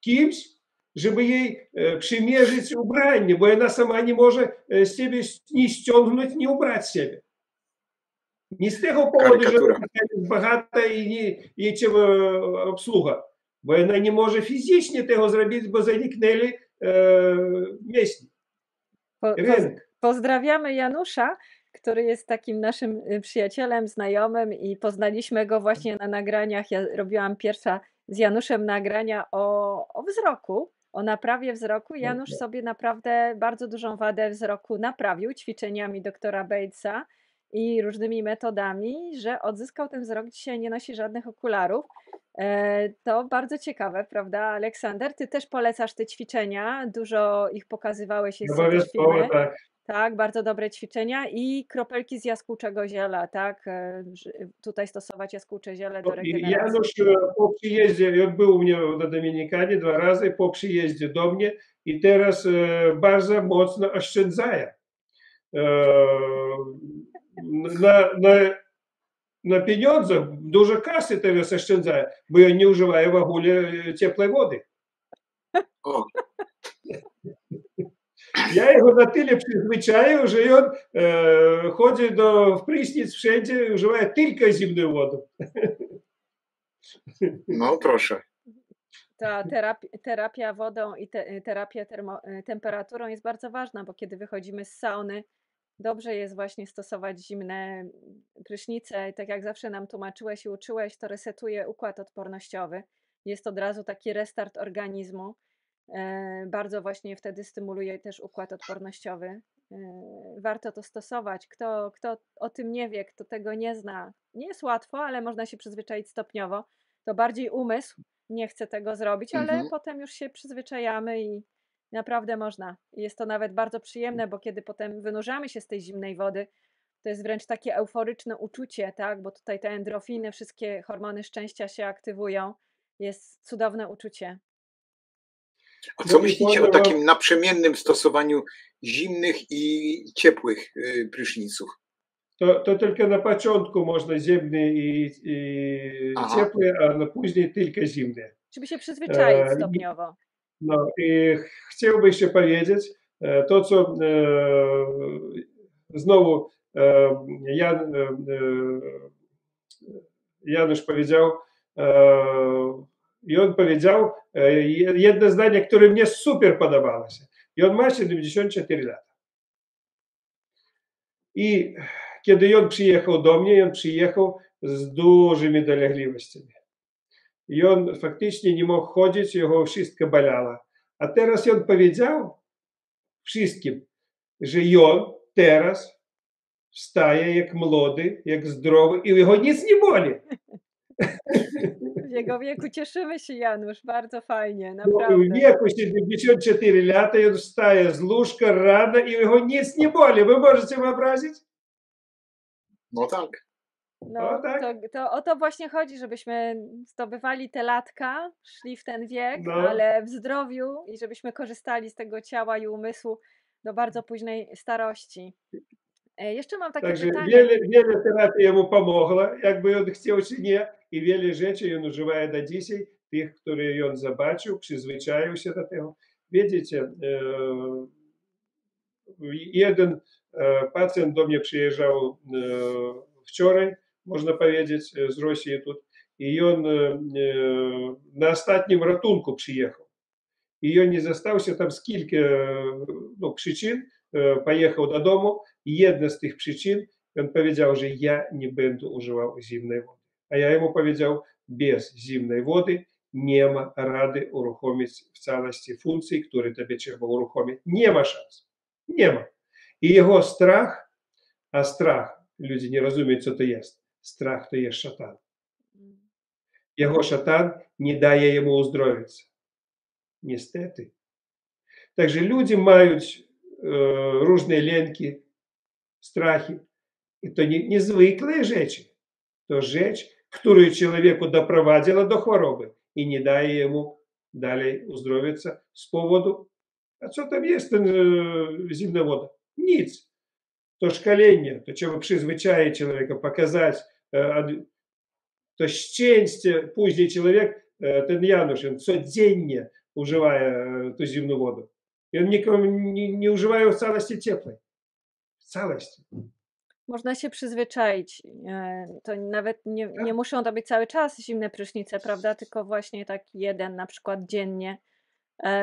kimś, żeby jej przymierzyć ubranie, bo ona sama nie może z siebie nie ściągnąć, nie ubrać siebie. Nie z tego powodu, że ona jest bogata i jej trzeba obsługa. Bo ona nie może fizycznie tego zrobić, bo zaniknęli mięśnie. Pozdrawiamy Janusza, który jest takim naszym przyjacielem, znajomym i poznaliśmy go właśnie na nagraniach. Ja robiłam pierwsza z Januszem nagrania o wzroku, o naprawie wzroku. Janusz sobie naprawdę bardzo dużą wadę wzroku naprawił ćwiczeniami doktora Batesa i różnymi metodami, że odzyskał ten wzrok. Dzisiaj nie nosi żadnych okularów. To bardzo ciekawe, prawda, Aleksander? Ty też polecasz te ćwiczenia, dużo ich pokazywałeś, jest też filmy. Tak, bardzo dobre ćwiczenia i kropelki z jaskółczego ziela, tak? Tutaj stosować jaskółcze ziele do regeneracji. Janusz po przyjeździe, on był u mnie na Dominikanie 2 razy, po przyjeździe do mnie i teraz bardzo mocno oszczędza. Na pieniądzach dużo kasy teraz oszczędza, bo ja nie używają w ogóle ciepłej wody. O. Ja jego na tyle przyzwyczaił, że on chodzi w prysznic wszędzie i używa tylko zimną wodę. No proszę. Ta terapia wodą i terapia temperaturą jest bardzo ważna, bo kiedy wychodzimy z sauny, dobrze jest właśnie stosować zimne prysznice. Tak jak zawsze nam tłumaczyłeś i uczyłeś, to resetuje układ odpornościowy. Jest od razu taki restart organizmu. Bardzo właśnie wtedy stymuluje też układ odpornościowy. Warto to stosować. Kto o tym nie wie, kto tego nie zna, nie jest łatwo, ale można się przyzwyczaić stopniowo. To bardziej umysł nie chce tego zrobić, ale potem już się przyzwyczajamy i naprawdę można. Jest to nawet bardzo przyjemne, bo kiedy potem wynurzamy się z tej zimnej wody, to jest wręcz takie euforyczne uczucie, tak? Bo tutaj te endorfiny, wszystkie hormony szczęścia się aktywują. Jest cudowne uczucie. A co No i myślicie o powiem wam, takim naprzemiennym stosowaniu zimnych i ciepłych pryszniców? to tylko na początku można zimny i Aha, ciepły, a na później tylko zimny. Żeby się przyzwyczaić E, stopniowo. No i chciałbym jeszcze powiedzieć to, co znowu Jan, Janusz powiedział, i on powiedział jedno zdanie, które mnie super podobało się. I on ma 74 lata. I kiedy on przyjechał do mnie, on przyjechał z dużymi dolegliwościami. I on faktycznie nie mógł chodzić, jego wszystko bolało. A teraz on powiedział wszystkim, że on teraz wstaje jak młody, jak zdrowy i jego nic nie boli. W jego wieku cieszymy się, Janusz, bardzo fajnie, W naprawdę. wieku 74 lata on wstaje z łóżka rano i jego nic nie boli. Wy możecie wyobrazić? no tak. No, O tak? to o to właśnie chodzi, żebyśmy zdobywali te latka, szli w ten wiek, No. ale w zdrowiu i żebyśmy korzystali z tego ciała i umysłu do bardzo późnej starości. Jeszcze mam takie Także pytanie. wiele terapii jemu pomogło, jakby on chciał czy nie, i wiele rzeczy on używa do dzisiaj, tych, które on zobaczył, przyzwyczaił się do tego. Widzicie, jeden pacjent do mnie przyjeżdżał wczoraj, można powiedzieć, z Rosji тут, i on na ostatnim ratunku przyjechał. I on nie został się tam z kilku przyczyn, pojechał do domu, i jedna z tych przyczyn, on powiedział, że ja nie będę używał zimnej wody. A ja mu powiedział, bez zimnej wody nie ma rady uruchomić w całości funkcji, które tobie trzeba uruchomić. Nie ma szans. Nie ma. I jego strach, a strach, ludzie nie rozumieją, co to jest. Strach to jest szatan. Jego szatan nie daje jemu uzdrowić. Niestety. Także ludzie mają różne lęki, strachy. I to niezwykłe rzeczy. To rzecz, która człowieku doprowadziła do choroby i nie daje jemu dalej uzdrowić z powodu, a co tam jest ten zimna woda? Nic. To szkolenie, to trzeba przyzwyczaić człowieka, pokazać. To szczęście później człowiek, ten Janusz, on codziennie używa tę zimną wodę. I on nikomu nie używa w całości ciepłej. W całości. Można się przyzwyczaić. To nawet nie muszą to być cały czas zimne prysznice, prawda? Tylko właśnie tak jeden na przykład dziennie,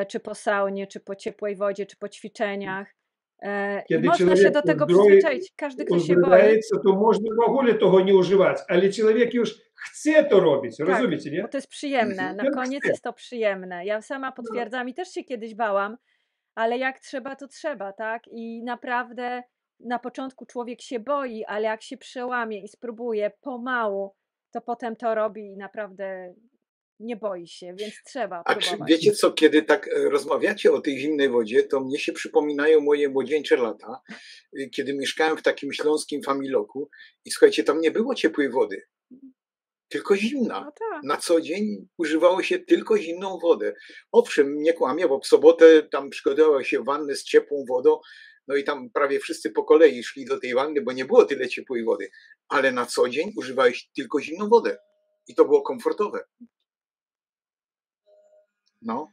czy po saunie, czy po ciepłej wodzie, czy po ćwiczeniach. I Kiedy można się człowiek do tego przyzwyczaić. Każdy, kto się boi. uzdrawiaється, to można w ogóle tego nie używać, ale człowiek już chce to robić, Tak, rozumiecie, nie? bo to jest przyjemne. Na On koniec chce. jest to przyjemne. Ja sama potwierdzam i też się kiedyś bałam, ale jak trzeba, to trzeba, tak? I naprawdę na początku człowiek się boi, ale jak się przełamie i spróbuje pomału, to potem to robi i naprawdę nie boi się, więc trzeba A próbować. wiecie co, kiedy tak rozmawiacie o tej zimnej wodzie, to mnie się przypominają moje młodzieńcze lata, kiedy mieszkałem w takim śląskim familoku i słuchajcie, tam nie było ciepłej wody, tylko zimna. No tak. Na co dzień używało się tylko zimną wodę. Owszem, nie kłamię, bo w sobotę tam przygotowało się wannę z ciepłą wodą, no i tam prawie wszyscy po kolei szli do tej wanny, bo nie było tyle ciepłej wody, ale na co dzień używałeś tylko zimną wodę i to było komfortowe. No.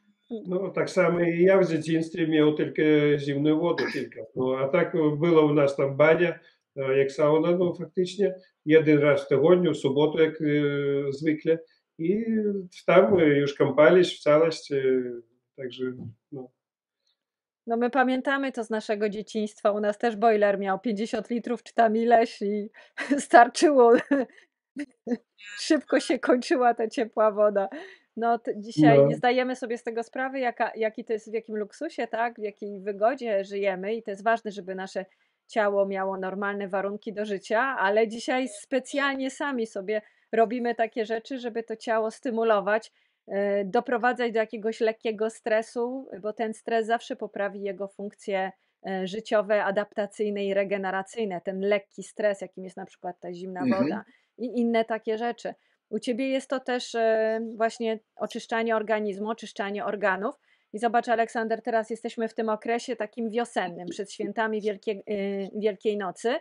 No, tak samo i ja w dzieciństwie miał tylko zimną wodę tylko. No, a tak była u nas tam bania, jak sauna, no faktycznie jeden raz w tygodniu, w sobotę jak zwykle, i tam już kąpались w całość, także no. No my pamiętamy to z naszego dzieciństwa. U nas też boiler miał 50 litrów czy tam ileś i starczyło. Szybko się kończyła ta ciepła woda. No dzisiaj No. nie zdajemy sobie z tego sprawy, jaki to jest, w jakim luksusie, tak? W jakiej wygodzie żyjemy i to jest ważne, żeby nasze ciało miało normalne warunki do życia, ale dzisiaj specjalnie sami sobie robimy takie rzeczy, żeby to ciało stymulować, doprowadzać do jakiegoś lekkiego stresu, bo ten stres zawsze poprawi jego funkcje życiowe, adaptacyjne i regeneracyjne. Ten lekki stres, jakim jest na przykład ta zimna woda i inne takie rzeczy. U ciebie jest to też właśnie oczyszczanie organizmu, oczyszczanie organów. I zobacz, Aleksander, teraz jesteśmy w tym okresie takim wiosennym, przed świętami Wielkiej Nocy.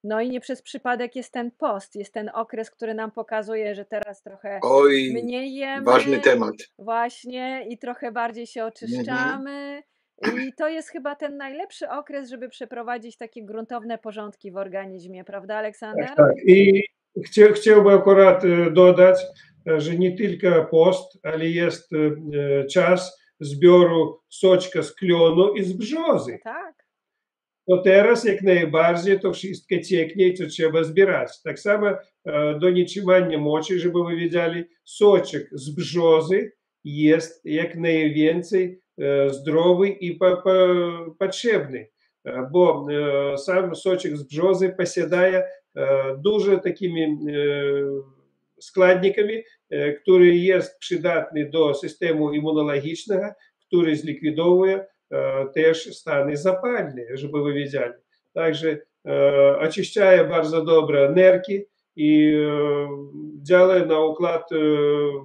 No i nie przez przypadek jest ten post, jest ten okres, który nam pokazuje, że teraz trochę Oj, mniej jemy, ważny temat. właśnie, i trochę bardziej się oczyszczamy. I to jest chyba ten najlepszy okres, żeby przeprowadzić takie gruntowne porządki w organizmie, prawda, Aleksander? Tak. I chciałbym akurat dodać, że nie tylko post, ale jest czas zbioru soczka z klonu i z brzozy. Tak. To teraz jak najbardziej to wszystko cieknie i to trzeba zbierać. Tak samo do nietrzymania moczy, żeby wy wiedzieli, soczek z brzozy jest jak najwięcej zdrowy i potrzebny, bo sam soczek z brzozy posiadaje dużo takimi składnikami, które jest przydatny do systemu immunologicznego, który zlikwidowuje też stany zapalne, żeby wy wiedzieli. Także очищає bardzo добре нерки і działa na układ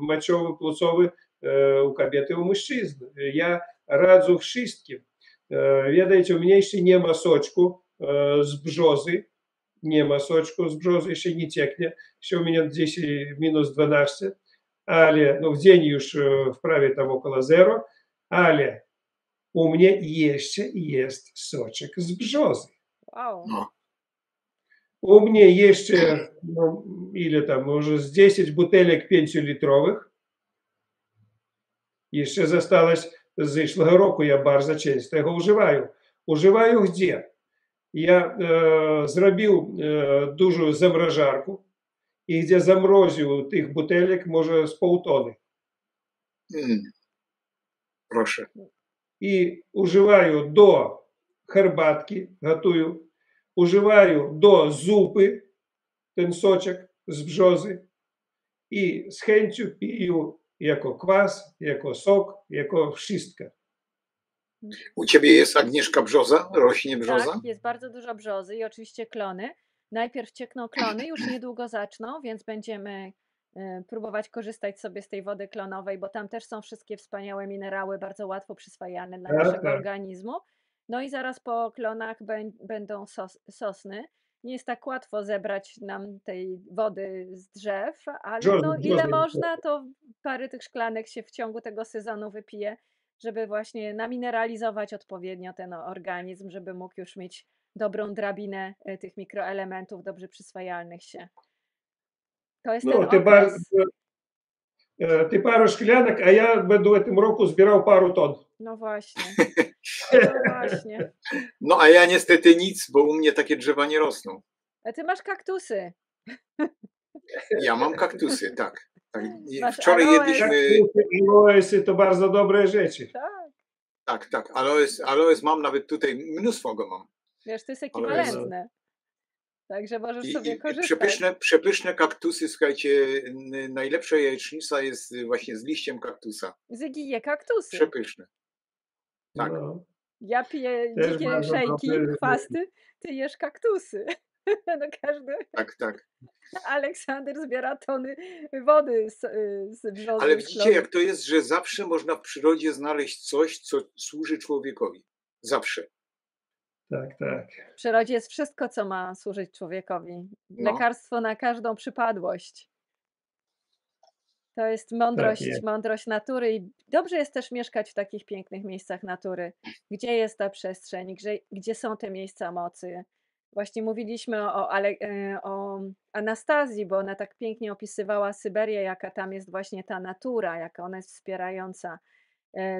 moczowo-płucowy u kobiety i u mężczyzn. Ja radzę wszystkim. Wiecie, u mnie jeszcze nie ma soczku z brzozy. Nie ma soczku z brzozy, jeszcze nie cieknie. Jeszcze u mnie gdzieś -12, ale no, w dzień już wprawie tam około 0, ale u mnie jeszcze jest soczek z brzozy. Wow. No. U mnie jeszcze, no, ile tam, może z 10 butelek 5-litrowych. Jeszcze zostałось z zeszłego roku, ja bardzo często go używаю. Używаю gdzie? Ja zrobił dużą zamrażarkę i gdzie zamroził tych butelek może z pół tony. Proszę. I używаю do herbatki, gotuję, używаю do zupy ten soczek z brzozy i z chęcią piję jako kwas, jako sok, jako wszystko. U ciebie jest, Agnieszka, brzoza? Rośnie brzoza? Tak, jest bardzo dużo brzozy i oczywiście klony. Najpierw ciekną klony, już niedługo zaczną, więc będziemy próbować korzystać sobie z tej wody klonowej, bo tam też są wszystkie wspaniałe minerały, bardzo łatwo przyswajalne dla naszego organizmu. No i zaraz po klonach będą sosny. Nie jest tak łatwo zebrać nam tej wody z drzew, ale no, ile można, to parę tych szklanek się w ciągu tego sezonu wypije, żeby właśnie namineralizować odpowiednio ten organizm, żeby mógł już mieć dobrą drabinę tych mikroelementów dobrze przyswajalnych się. To jest ten okres. Ty parę szklanek, a ja będę w tym roku zbierał paru ton. No właśnie. No właśnie. No a ja niestety nic, bo u mnie takie drzewa nie rosną. A ty masz kaktusy. Ja mam kaktusy, tak. Masz Wczoraj aloes. jedliśmy... Aloesy to bardzo dobre rzeczy. Tak. Tak. Aloes mam nawet tutaj, mnóstwo go mam. Wiesz, to jest ekwiwalentne. Także możesz sobie korzystać. Przepyszne kaktusy, słuchajcie, najlepsza jajecznica jest właśnie z liściem kaktusa. Zygije kaktusy. Przepyszne. Tak. No. Ja piję dzikie szejki, chwasty, ty jesz kaktusy. No każdy. Tak. Aleksander zbiera tony wody z brzozy. Ale widzicie, jak to jest, że zawsze można w przyrodzie znaleźć coś, co służy człowiekowi. Zawsze. Tak. W przyrodzie jest wszystko, co ma służyć człowiekowi. Lekarstwo na każdą przypadłość. To jest mądrość natury i dobrze jest też mieszkać w takich pięknych miejscach natury, gdzie jest ta przestrzeń, gdzie są te miejsca mocy. Właśnie mówiliśmy o Anastazji, bo ona tak pięknie opisywała Syberię, jaka tam jest właśnie ta natura, jaka ona jest wspierająca.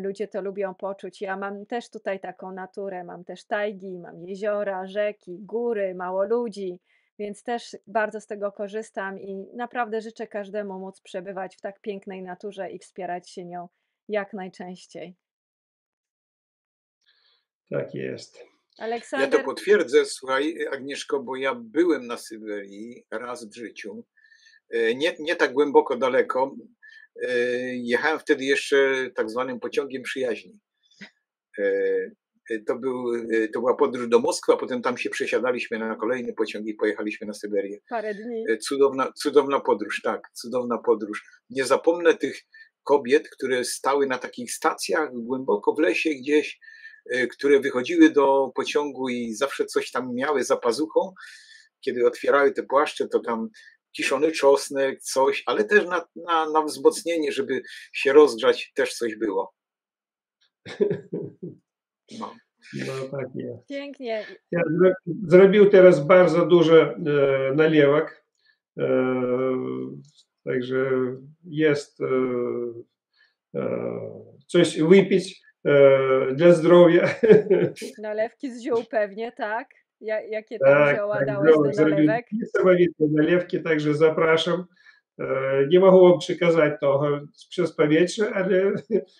Ludzie to lubią poczuć. Ja mam też tutaj taką naturę, mam też tajgi, mam jeziora, rzeki, góry, mało ludzi, więc też bardzo z tego korzystam i naprawdę życzę każdemu móc przebywać w tak pięknej naturze i wspierać się nią jak najczęściej. Tak jest. Aleksander... Ja to potwierdzę, słuchaj, Agnieszko, bo ja byłem na Syberii raz w życiu. Nie tak głęboko, daleko. Jechałem wtedy jeszcze tak zwanym pociągiem przyjaźni. To była podróż do Moskwy, a potem tam się przesiadaliśmy na kolejny pociąg i pojechaliśmy na Syberię. Parę dni. Cudowna podróż, tak, cudowna podróż. Nie zapomnę tych kobiet, które stały na takich stacjach głęboko w lesie gdzieś, które wychodziły do pociągu i zawsze coś tam miały za pazuchą. Kiedy otwierały te płaszcze, to tam kiszony czosnek, coś, ale też na wzmocnienie, żeby się rozgrzać, też coś było. No. No tak jest. Pięknie. Ja zrobił teraz bardzo dużo nalewek, także jest coś wypić dla zdrowia. Nalewki z ziół pewnie, tak? Jakie tam Tak, zioła tak, dałeś do zrobił nalewek? niesamowite nalewki, także zapraszam. Nie mogу вам przekazać to przez powietrze, ale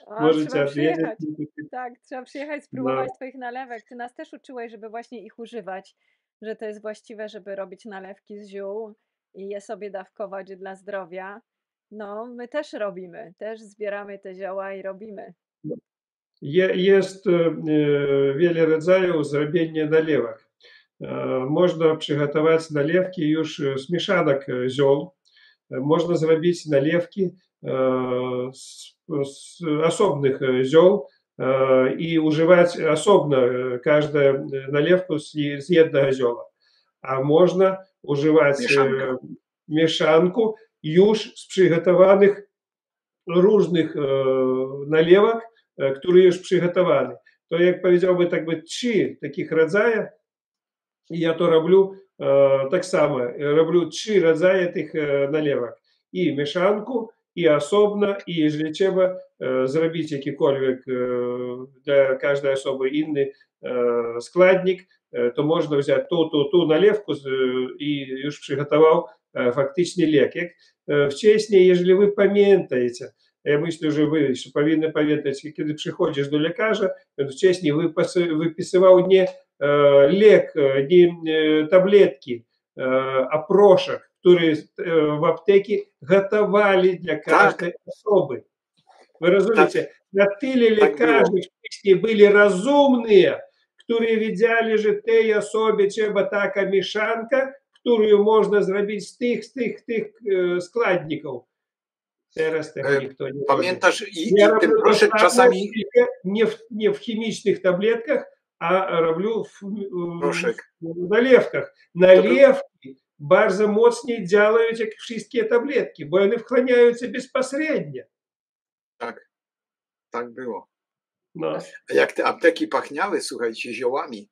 A, możecie trzeba odwiedzić. przyjechać. Tak, trzeba przyjechać, No, spróbować twoich nalewek. Ty nas też uczyłeś, żeby właśnie ich używać, że to jest właściwe, żeby robić nalewki z ziół i je sobie dawkować dla zdrowia. No, my też robimy, też zbieramy te zioła i robimy. jest wiele rodzajów zrobienia nalewek. Można przygotować nalewki już z mieszanek ziół. Można zrobić nalewki z osobnych ziół i używać osobno każdą nalewkę z jednego zioła. A można używać mieszanku już z przygotowanych różnych nalewek, które już przygotowane. To jak powiedziałbym, tak by 3 takich rodzaje. I ja to roблю так само. Роблю 3 rodzaje tych nalewek. I mieszanku, i osobno, i jeżeli trzeba zrobić jakikolwiek dla każdej osoby inny składnik, to można wziąć tu nalewkę i już przygotował faktycznie lekiek. Wcześniej, jeżeli wy pamiętacie, ja myślę, że wy jeszcze powinny pamiętać, kiedy przychodzisz do lekarza, wcześniej wypisywał nie лек, не таблетки, а порошок, który w apteki gotowali dla każdej osoby. Вы rozumiecie? Na tyle lekarzy wcześniej byli rozumni, którzy wiedzieli, że tej osobie trzeba taka mieszanka, którą można zrobić z tych składników. Teraz tego nikt nie Pamiętasz, i ten proszek czasami... Nie w chemicznych tabletkach, a robił w nalewkach. Nalewki bardzo mocniej działają jak wszystkie tabletki, bo one wchłaniają się bezpośrednio. Tak, tak było. No. A jak te apteki pachniały, słuchajcie, ziołami.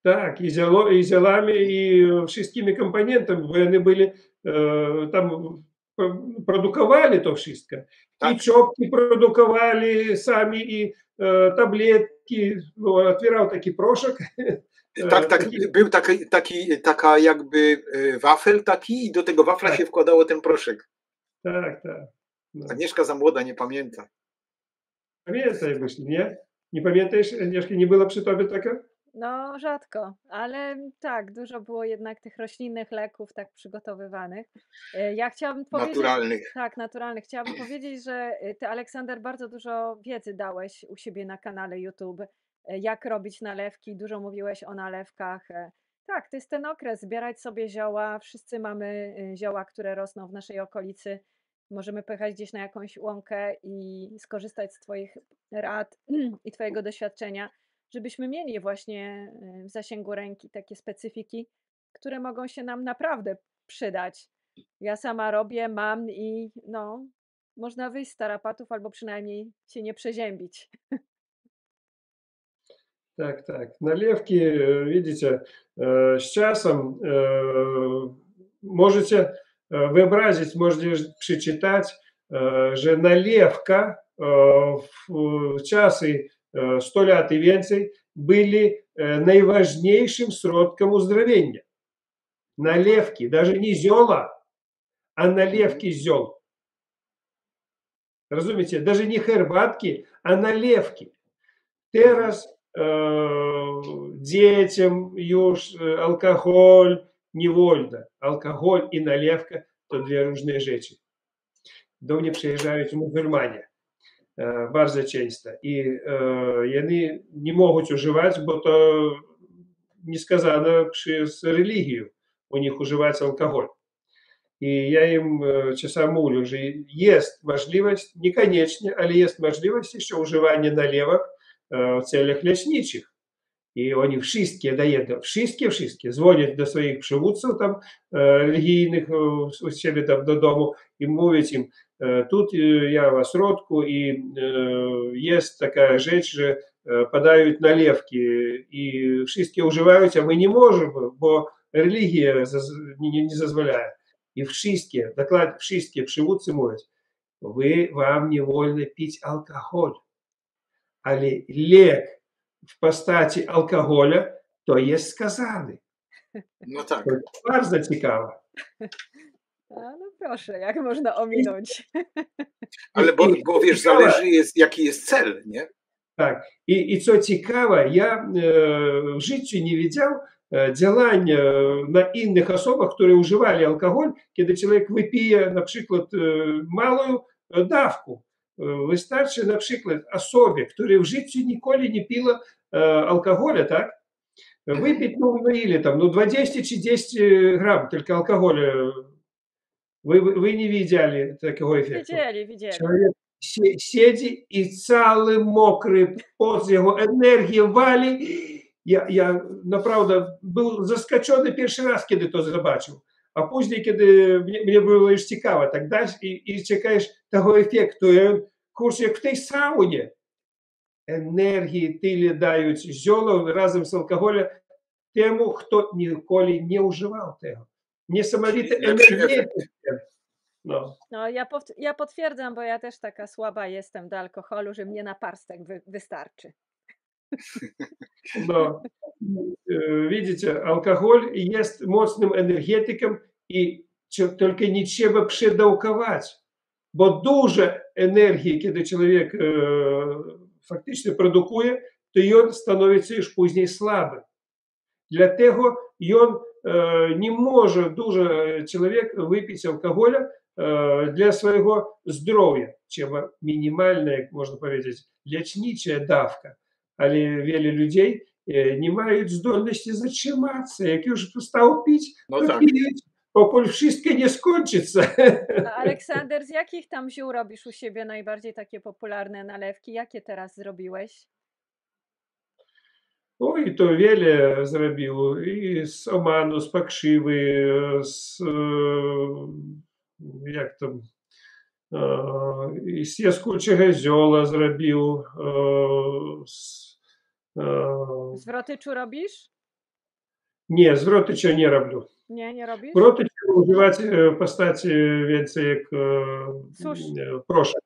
Tak, i ziołami, i wszystkimi komponentami, bo one byli tam, produkowali to wszystko. Tak. I czopki produkowali sami, i tabletki, otwierał taki proszek. Tak, był taka jakby wafel taki i do tego wafla się wkładało ten proszek. Tak. No. Agnieszka za młoda nie pamięta. Pamiętaj, myślę, nie? Nie pamiętasz, Agnieszka, nie było przy tobie taka? No, rzadko, ale tak, dużo było jednak tych roślinnych leków tak przygotowywanych. Ja chciałabym powiedzieć... Naturalnych. Tak, naturalnych. Chciałabym powiedzieć, że ty, Aleksander, bardzo dużo wiedzy dałeś u siebie na kanale YouTube, jak robić nalewki, dużo mówiłeś o nalewkach. Tak, to jest ten okres, zbierać sobie zioła. Wszyscy mamy zioła, które rosną w naszej okolicy. Możemy pojechać gdzieś na jakąś łąkę i skorzystać z twoich rad i twojego doświadczenia, żebyśmy mieli właśnie w zasięgu ręki takie specyfiki, które mogą się nam naprawdę przydać. Ja sama robię, mam i no, można wyjść z tarapatów albo przynajmniej się nie przeziębić. Tak. Nalewki, widzicie, z czasem możecie wyobrazić, możecie przeczytać, że nalewka w czasy 100 lat i więcej byli najważniejszym środkiem uzdrowienia. Nalewki, даже не zioła, a nalewki z ziół. Rozumiecie? Даже не herbatki, a nalewki. Teraz dzieciom już alkohol nie wolno. Alkohol i nalewka to 2 różne rzeczy. Do mnie przyjeżdżają muzułmanie bardzo często i oni nie mogą używać, bo to nie skazano przez religię u nich używać alkohol. І я їм часам mówię, że jest możliwość, niekoniecznie, ale jest możliwość jeszcze używania nalewek w celach leczniczych. I oni wszystkie dają, wszystkie dzwonią do swoich przywódców tam religijnych u siebie tam do domu i mówią im, тут я в środku i jest taka rzecz, że podają nalewki i wszystkie używają, a my nie możemy, bo religia nie zezwala. I wszystkie, dokładnie wszystkie przywódcy mówią, wam nie wolno pić alkohol, ale lek w postaci alkohola to jest skazany. No tak. To jest bardzo ciekawe. A, no proszę, jak można ominąć? Ale bo wiesz, zależy jaki jest cel, nie? Tak. I co ciekawe, ja w życiu nie widział działania na innych osobach, które używali alkohol, kiedy człowiek wypije na przykład małą dawkę. Wystarczy na przykład osobie, która w życiu nigdy nie piła alkohola, tak? Wypić, no ile tam, 20-30 gram tylko alkohola. Вы не видели такого эффекта? Widzieli. Человек siedzi i cały mokry, pod jego energię wali. Ja naprawdę był zaskoczony pierwszy raz, kiedy to zobaczył. A później, kiedy mnie było już ciekawe, tak dać i czekasz tego efektu. Kurczę, jak w tej saunie. Energii tyle dają zioło razem z alkoholem temu, kto nigdy nie używał tego. Niesamowite energie. No. No, ja potwierdzam, bo ja też taka słaba jestem do alkoholu, że mnie na parstek wystarczy. No. Widzicie, alkohol jest mocnym energetykiem i tylko nie trzeba przedawkować, bo dużo energii, kiedy człowiek faktycznie produkuje, to on stanowi już później słaby. Dlatego on nie może dużo człowiek wypić alkohola dla swojego zdrowia. Trzeba minimalna, jak można powiedzieć, lecznicza dawka. Ale wiele ludzi nie mają zdolności zatrzymać się. Jak już stał pić, to tak. pić, pokój wszystko nie skończyться. A Aleksander, z jakich tam ziół robisz u siebie najbardziej takie popularne nalewki? Jakie teraz zrobiłeś? Oj, to wiele zrobił. I z omanu, z pakrzywy, z jak tam, i z jaskółczego zioła zrobił. Z wrotyczu robisz? Nie, z wrotycza nie robię. Nie robisz? Wrotycz używać w postaci więcej jak proszek.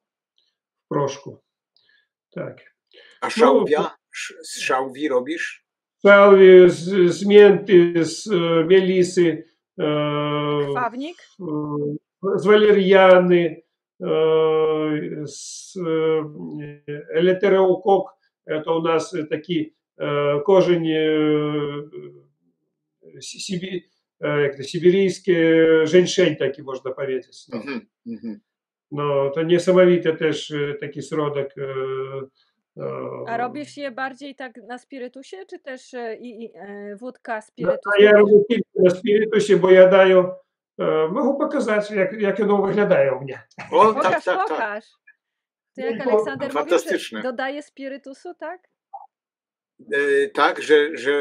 W proszku. Tak. A szałwia? Z szałwi robisz? Szałwi, z mięty, z melisy. Krwawnik? Z waleriany, z eleuteroukok. To u nas taki korzeń сибирийский женьшень, taki można powiedzieć. No. No, to niesamowity też taki środek. A robisz je bardziej tak na spirytusie, czy też wódka, spirytus? Ja robię tylko na spirytusie, bo ja daję, mogę pokazać, jak one wyglądają u mnie. O, Pokaż. To jak Aleksander mówił, że dodaje spirytusu, tak? Tak, że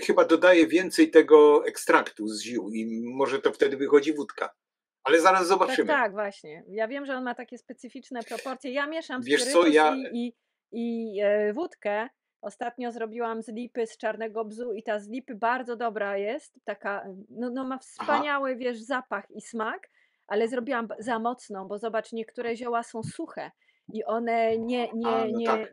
chyba dodaje więcej tego ekstraktu z ziół i może to wtedy wychodzi wódka. Ale zaraz zobaczymy. Tak, właśnie. Ja wiem, że on ma takie specyficzne proporcje. Ja mieszam spirytus i wódkę. Ostatnio zrobiłam z lipy, z czarnego bzu i ta z lipy bardzo dobra jest. Taka, no ma wspaniały, wiesz, zapach i smak, ale zrobiłam za mocną, bo zobacz, niektóre zioła są suche. I one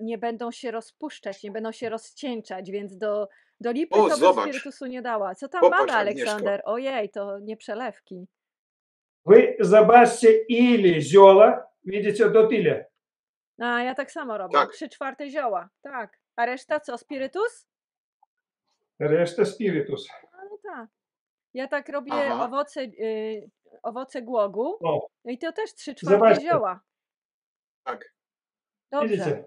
nie będą się rozpuszczać, nie będą się rozcieńczać, więc do lipy to bym spirytusu nie dała. Co tam mamy, Aleksander? Ojej, to nie przelewki. Wy zobaczcie, ile zioła, widzicie, do tyle. A ja tak samo robię, 3/4 zioła, tak. A reszta co, spirytus? Reszta spirytus. No tak. Ja tak robię owoce głogu, no i to też 3/4 zioła. Tak. Dobrze. Widzicie?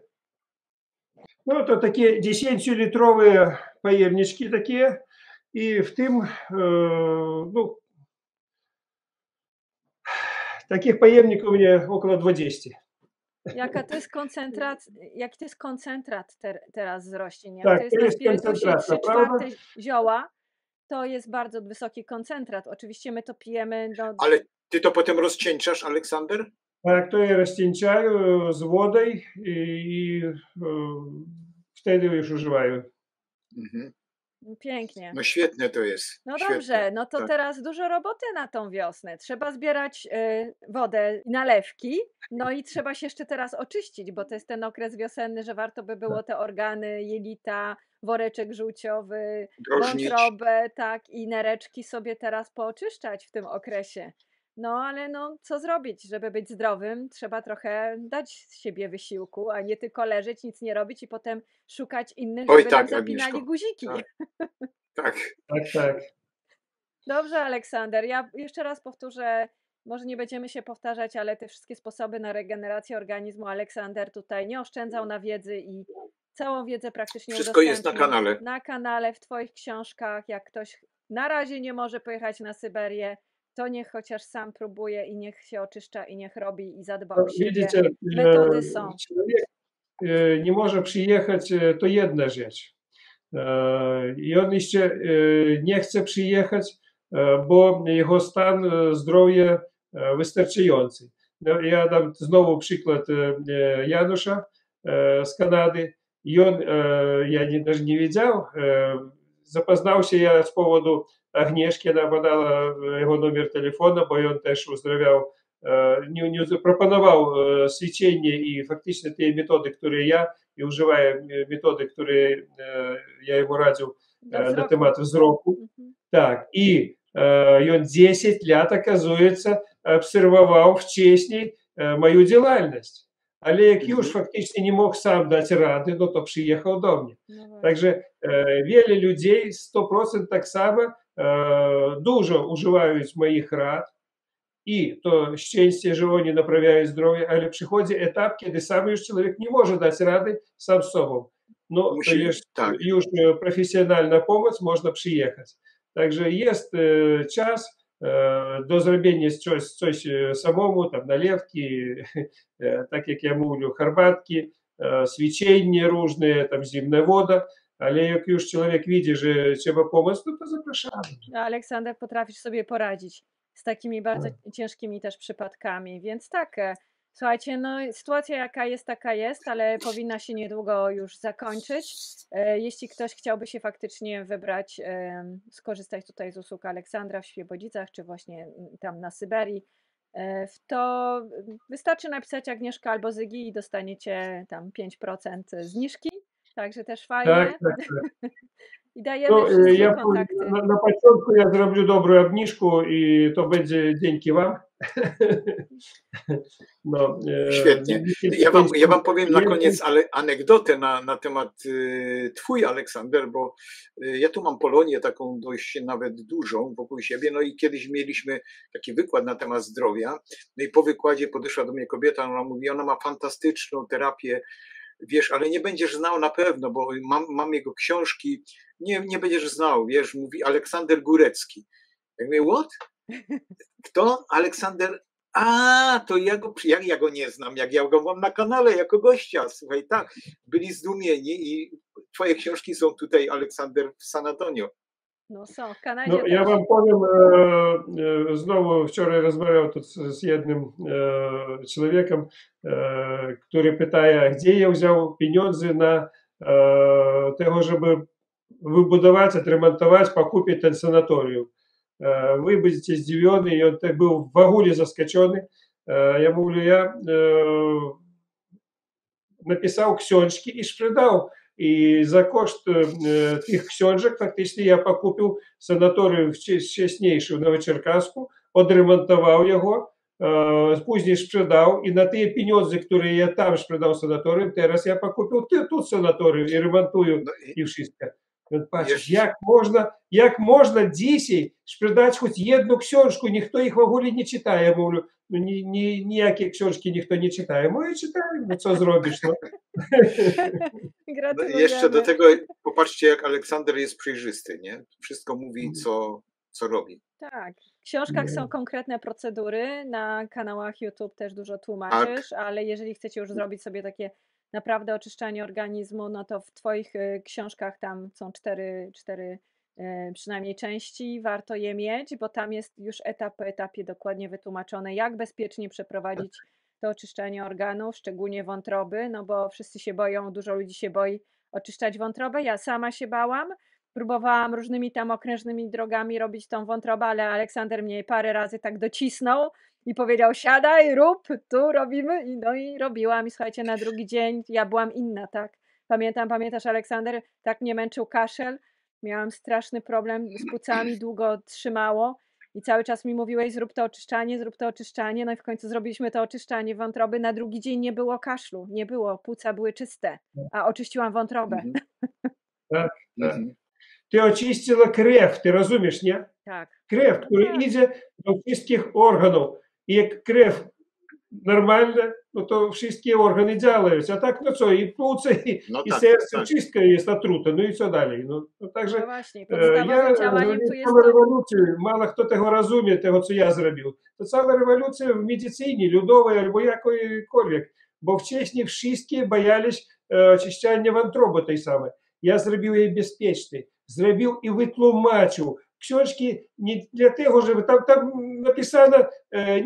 No to takie 10-litrowe pojemniczki takie i w tym Таких паемников у меня около 20. Jaki to jest koncentrat teraz z roślin? Jak to Tak, jest to na jest spirytusie koncentrat, 3/4 naprawdę. zioła, to jest bardzo wysoki koncentrat. Oczywiście my to pijemy, no, Ale ty to potem rozcieńczasz, Aleksander? Tak, to ja rozcieńczаю z wodą i wtedy już używają. Mhm. pięknie. No świetne to jest. No Świetne. dobrze, no to Tak. teraz dużo roboty na tą wiosnę. Trzeba zbierać wodę i nalewki, no i trzeba się jeszcze teraz oczyścić, bo to jest ten okres wiosenny, że warto by było te organy, jelita, woreczek żółciowy, Drożnić. wątrobę, tak, i nereczki sobie teraz pooczyszczać w tym okresie. No ale no, co zrobić, żeby być zdrowym? Trzeba trochę dać z siebie wysiłku, a nie tylko leżeć, nic nie robić i potem szukać innych, Oj, żeby nam tak, zapinali Agnieszko. guziki. Tak. Tak, tak. Dobrze, Aleksander. Ja jeszcze raz powtórzę, może nie będziemy się powtarzać, ale te wszystkie sposoby na regenerację organizmu Aleksander tutaj nie oszczędzał na wiedzy i całą wiedzę praktycznie Wszystko jest na udostępnił kanale. na kanale, w Twoich książkach. Jak ktoś na razie nie może pojechać na Syberię, to niech chociaż sam próbuje i niech się oczyszcza i niech robi i zadba o siebie. Widzicie, Metody są. człowiek nie może przyjechać, to jedna rzecz. I on jeszcze nie chce przyjechać, bo jego stan zdrowia wystarczający. No, ja dam znowu przykład Janusza z Kanady. I on, ja даже не wiedział, zapoznał się ja z powodu Agnieszki, ona podała jego numer telefonu, bo on też uzdrawiał, nie proponował ćwiczenie i faktycznie te metody, które ja i używаю metody, które я ему radził na temat wzroku. Tak, i on 10 lat, okazuje, obserwował wcześniej moją działalność. Ale jak już faktycznie nie mógł sam dać rady, no to przyjechał do mnie. Także wiele ludzi 100% tak samo dużo używają moich rad. I to szczęście, że oni naprawiają zdrowie, ale przychodzi etap, kiedy sam już człowiek nie może dać rady sam z sobą. No to już profesjonalna pomoc, można przyjechać. Także jest czas do zrobienia coś samemu, tam nalewki, tak jak ja mówię, herbatki, ćwiczenia różne, tam zimna woda, ale jak już człowiek widzi, że trzeba pomóc, no to zapraszamy. Aleksander, potrafisz sobie poradzić z takimi bardzo ciężkimi też przypadkami, więc tak, słuchajcie, no sytuacja jaka jest, taka jest, ale powinna się niedługo już zakończyć. Jeśli ktoś chciałby się faktycznie wybrać, skorzystać tutaj z usług Aleksandra w Świebodzicach, czy właśnie tam na Syberii, to wystarczy napisać Agnieszka albo Zygi i dostaniecie tam 5% zniżki, także też fajnie. Tak. I dajemy wszystkie Ja kontakty. na początku ja zrobię dobrą obniżkę i to będzie dzięki wam. No, świetnie. Ja wam powiem na koniec anegdotę na temat twój, Aleksander, bo ja tu mam Polonię taką dość nawet dużą wokół siebie, no i kiedyś mieliśmy taki wykład na temat zdrowia, no i po wykładzie podeszła do mnie kobieta, ona mówi, ona ma fantastyczną terapię, wiesz, ale nie będziesz znał na pewno, bo mam jego książki, nie będziesz znał, wiesz, mówi Aleksander Górecki. Ja mówię, what? Kto? Aleksander? To ja go nie znam, jak ja go mam na kanale jako gościa, słuchaj, tak, byli zdumieni i twoje książki są tutaj, Aleksander, w San Antonio. No są, w Kanadzie No, też. ja wam powiem, znowu wczoraj rozmawiał tu z jednym człowiekiem, który pyta, gdzie ja wziął pieniądze na tego, żeby wybudować, odremontować, pokupić ten sanatorium. Вы будете здивлены, и он так был в огуле заскоченный. Я mówię, ja napisał książki i sprzedał. I za koszt tych książek faktycznie ja pokupił sanatorium wcześniejszy w Nowoczerkasku, odremontował jego, później sprzedał i na te pieniądze, które ja tam sprzedał sanatorium, teraz ja pokupił tu sanatorium i remontuję i wszystko. Patrz, jak można dzisiaj sprzedać choć jedną książkę, ніхто їх в ogóle nie czyta. Ja mówię, no ніякі książki ніхто nie czyta. Moje czytają, no co zrobisz, no. Gratulujemy. Jeszcze do tego, popatrzcie, jak Aleksander jest przejrzysty, nie? Wszystko mówi, co robi. Tak, książkach są konkretne procedury, na kanałach YouTube też dużo tłumaczysz, ale jeżeli chcecie już zrobić sobie takie naprawdę oczyszczanie organizmu, no to w twoich książkach tam są cztery przynajmniej części, warto je mieć, bo tam jest już etap po etapie dokładnie wytłumaczone, jak bezpiecznie przeprowadzić to oczyszczanie organów, szczególnie wątroby, no bo wszyscy się boją, dużo ludzi się boi oczyszczać wątrobę, ja sama się bałam, próbowałam różnymi tam okrężnymi drogami robić tą wątrobę, ale Aleksander mnie parę razy tak docisnął i powiedział: siadaj, rób, tu robimy. No i robiłam i słuchajcie, na drugi dzień ja byłam inna, tak? Pamiętasz, Aleksander, tak mnie męczył kaszel, miałam straszny problem z płucami, długo trzymało i cały czas mi mówiłeś: zrób to oczyszczanie, no i w końcu zrobiliśmy to oczyszczanie wątroby, na drugi dzień nie było kaszlu, nie było, płuca były czyste, a oczyściłam wątrobę. Tak, tak. Ty oczyściła krew, ty rozumiesz, nie? Tak. Krew, który idzie do wszystkich organów. I jak krew normalna, no to wszystkie organy działają. A tak, no co, i płuce, i serce, wszystko jest otrute, no i co dalej? No także no właśnie, podstawowym działaniem tu jest rewolucję, mało kto tego rozumie, tego, co ja zrobił. To cała rewolucja w medycynie, ludowej albo jakiejkolwiek, bo wcześniej wszystkie boялись oczyszczania wątroby tej samej. Ja zrobił jej bezpieczny, zrobił i wytłumaczył. Książki nie dlatego, że tam napisano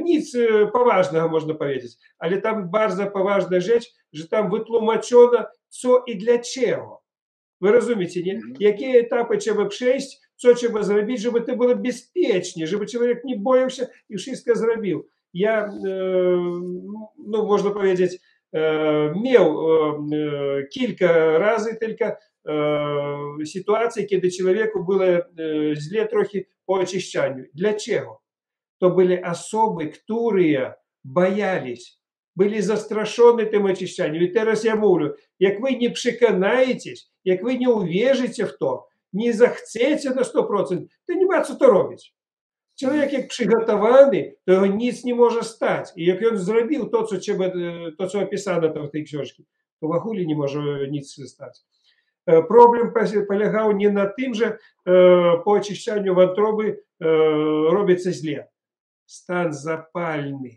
nic poważnego, można powiedzieć, ale tam bardzo poważna rzecz, że tam wytłumaczono, co i dlaczego. Wy rozumiecie, nie? Jakie etapy trzeba przejść, co trzeba zrobić, żeby to było bezpiecznie, żeby człowiek nie boił się i wszystko zrobił. Ja, no można powiedzieć, miał kilka razy tylko sytuacje, kiedy człowieku było źle trochę po oczyszczaniu. Dlaczego? To były osoby, które boялись, byli zastraszone tym oczyszczaniem. I teraz ja mówię, jak wy nie przekonaєтесь, jak wy nie uwierzycie w to, nie zachcecie na 100%, to nie ma co to robić. Człowiek jak przygotowany, to nic nie może stać. I jak on zrobił to, co opisano tam w tej książce, to w ogóle nie może nic stać. Problem polegał nie na tym, że po oczyszczaniu wątroby robiится źle. Stan zapalny.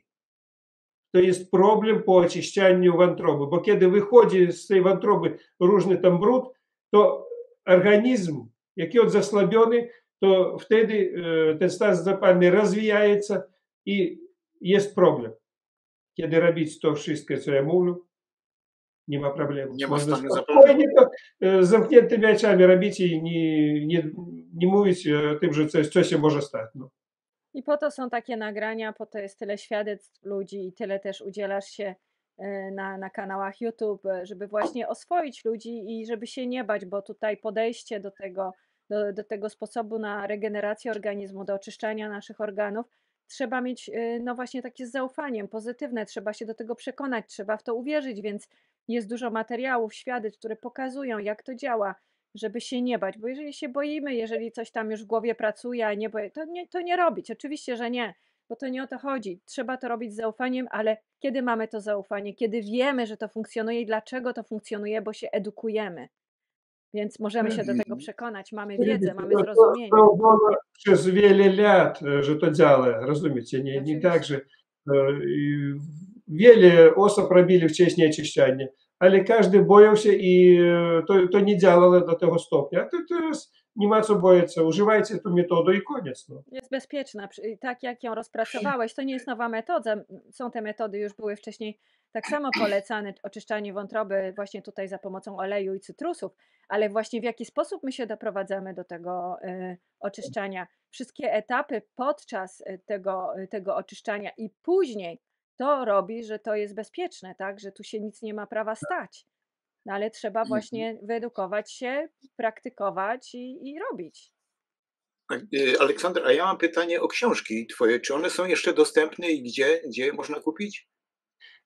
To jest problem po oczyszczaniu wątroby, bo kiedy wychodzi z tej wątroby różny tam brud, to organizm, jaki on zasłabiony, to wtedy ten stan zapalny rozwijaється i jest problem. Kiedy robić to wszystko, co ja mówię, nie ma problemu. Nie ma stanu spokojnie to z zamkniętymi oczami robić i nie mówić o tym, że coś się może stać. No. I po to są takie nagrania, po to jest tyle świadectw ludzi i tyle też udzielasz się na kanałach YouTube, żeby właśnie oswoić ludzi i żeby się nie bać, bo tutaj podejście do tego sposobu na regenerację organizmu, do oczyszczania naszych organów, trzeba mieć no właśnie takie z zaufaniem, pozytywne, trzeba się do tego przekonać, trzeba w to uwierzyć, więc jest dużo materiałów, świadectw, które pokazują, jak to działa, żeby się nie bać, bo jeżeli się boimy, jeżeli coś tam już w głowie pracuje, a nie to nie robić, oczywiście, że nie, bo to nie o to chodzi, trzeba to robić z zaufaniem, ale kiedy mamy to zaufanie, kiedy wiemy, że to funkcjonuje i dlaczego to funkcjonuje, bo się edukujemy. Więc możemy się do tego przekonać, mamy wiedzę, mamy zrozumienie. Przez wiele lat, że to działa, rozumiecie? Nie tak, że wiele osób robili wcześniej oczyszczanie, ale każdy boił się i to nie działało do tego stopnia. To teraz nie ma co boić, używajcie tę metodę i koniec. No. Jest bezpieczna, tak jak ją rozpracowałeś, to nie jest nowa metoda, są te metody, już były wcześniej tak samo polecane, oczyszczanie wątroby właśnie tutaj za pomocą oleju i cytrusów, ale właśnie w jaki sposób my się doprowadzamy do tego oczyszczania. Wszystkie etapy podczas tego oczyszczania i później to robi, że to jest bezpieczne, tak, że tu się nic nie ma prawa stać. No ale trzeba właśnie wyedukować się, praktykować i robić. Aleksander, a ja mam pytanie o książki twoje. Czy one są jeszcze dostępne i gdzie można kupić?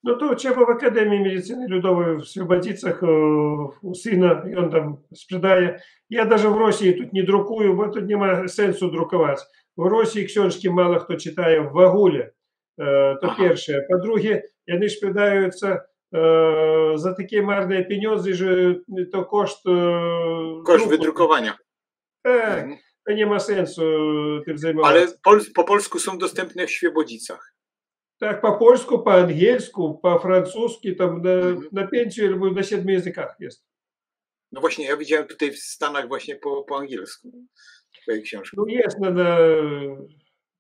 No to trzeba w Akademii Medycyny Ludowej w Слободицах u syna i on tam sprzedaje. Ja даже w Rosji тут nie drukuję, bo tu nie ma sensu drukować. W Rosji książki mało kto czytaje w ogóle. To pierwsze. Po drugie, one sprzedаються za takie marne pieniądze, że to koszt wydrukowania. Tak. to nie ma sensu tym Ale zajmować. po polsku są dostępne w Świebodzicach. Tak, po polsku, po angielsku, po francusku, tam Mhm. na 5 albo na 7 językach jest. No właśnie, ja widziałem tutaj w Stanach właśnie po angielsku twoje książki. No jest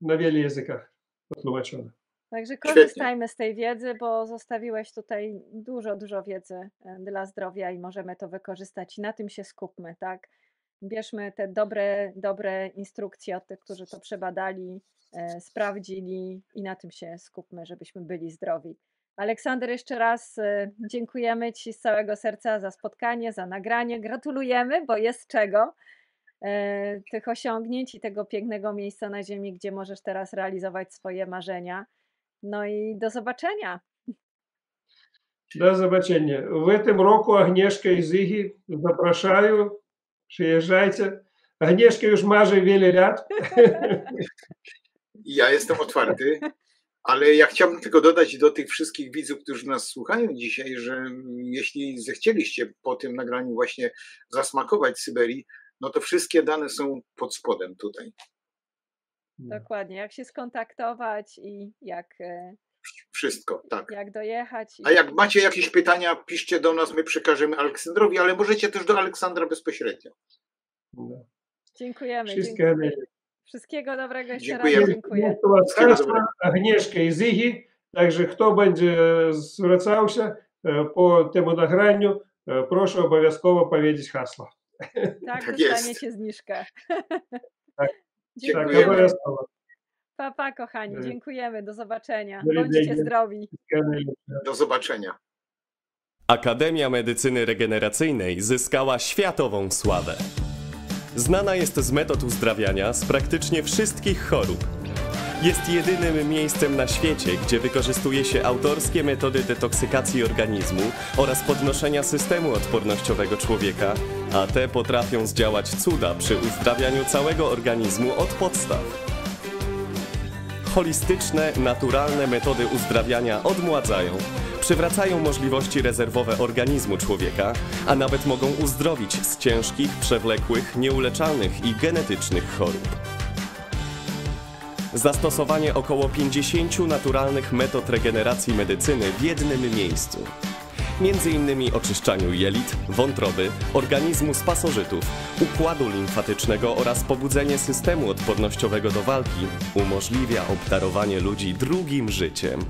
na wielu językach potłumaczone. Także Świetnie. korzystajmy z tej wiedzy, bo zostawiłeś tutaj dużo wiedzy dla zdrowia i możemy to wykorzystać i na tym się skupmy, tak? Bierzmy te dobre instrukcje od tych, którzy to przebadali, sprawdzili i na tym się skupmy, żebyśmy byli zdrowi. Aleksander, jeszcze raz dziękujemy Ci z całego serca za spotkanie, za nagranie. Gratulujemy, bo jest czego. Tych osiągnięć i tego pięknego miejsca na ziemi, gdzie możesz teraz realizować swoje marzenia. No i do zobaczenia. Do zobaczenia. W tym roku Agnieszka i Zygi zapraszają. Przyjeżdżajcie. Agnieszka już marzy wiele lat. Ja jestem otwarty, ale ja chciałbym tylko dodać do tych wszystkich widzów, którzy nas słuchają dzisiaj, że jeśli zechcieliście po tym nagraniu właśnie zasmakować Syberii, no to wszystkie dane są pod spodem tutaj. Dokładnie, jak się skontaktować i Wszystko, tak. jak dojechać. A jak macie jakieś pytania, piszcie do nas, my przekażemy Aleksandrowi, ale możecie też do Aleksandra bezpośrednio. No. Dziękujemy. Wszystkiego dobrego jeszcze Dziękujemy. raz. Dziękuję. Agnieszka i Zygi. Także kto będzie zwracał się po temu nagraniu, proszę obow'язково powiedzieć hasło. Tak, Tak dostaniecie zniżkę. Tak. Dziękujemy. Tak, obow'язково. Pa, kochani. Dziękujemy. Do zobaczenia. Do Bądźcie widzenia. zdrowi. Do zobaczenia. Akademia Medycyny Regeneracyjnej zyskała światową sławę. Znana jest z metod uzdrawiania z praktycznie wszystkich chorób. Jest jedynym miejscem na świecie, gdzie wykorzystuje się autorskie metody detoksykacji organizmu oraz podnoszenia systemu odpornościowego człowieka, a te potrafią zdziałać cuda przy uzdrawianiu całego organizmu od podstaw. Holistyczne, naturalne metody uzdrawiania odmładzają, przywracają możliwości rezerwowe organizmu człowieka, a nawet mogą uzdrowić z ciężkich, przewlekłych, nieuleczalnych i genetycznych chorób. Zastosowanie około 50 naturalnych metod regeneracji medycyny w jednym miejscu. Między innymi oczyszczaniu jelit, wątroby, organizmu z pasożytów, układu limfatycznego oraz pobudzenie systemu odpornościowego do walki umożliwia obdarowanie ludzi drugim życiem.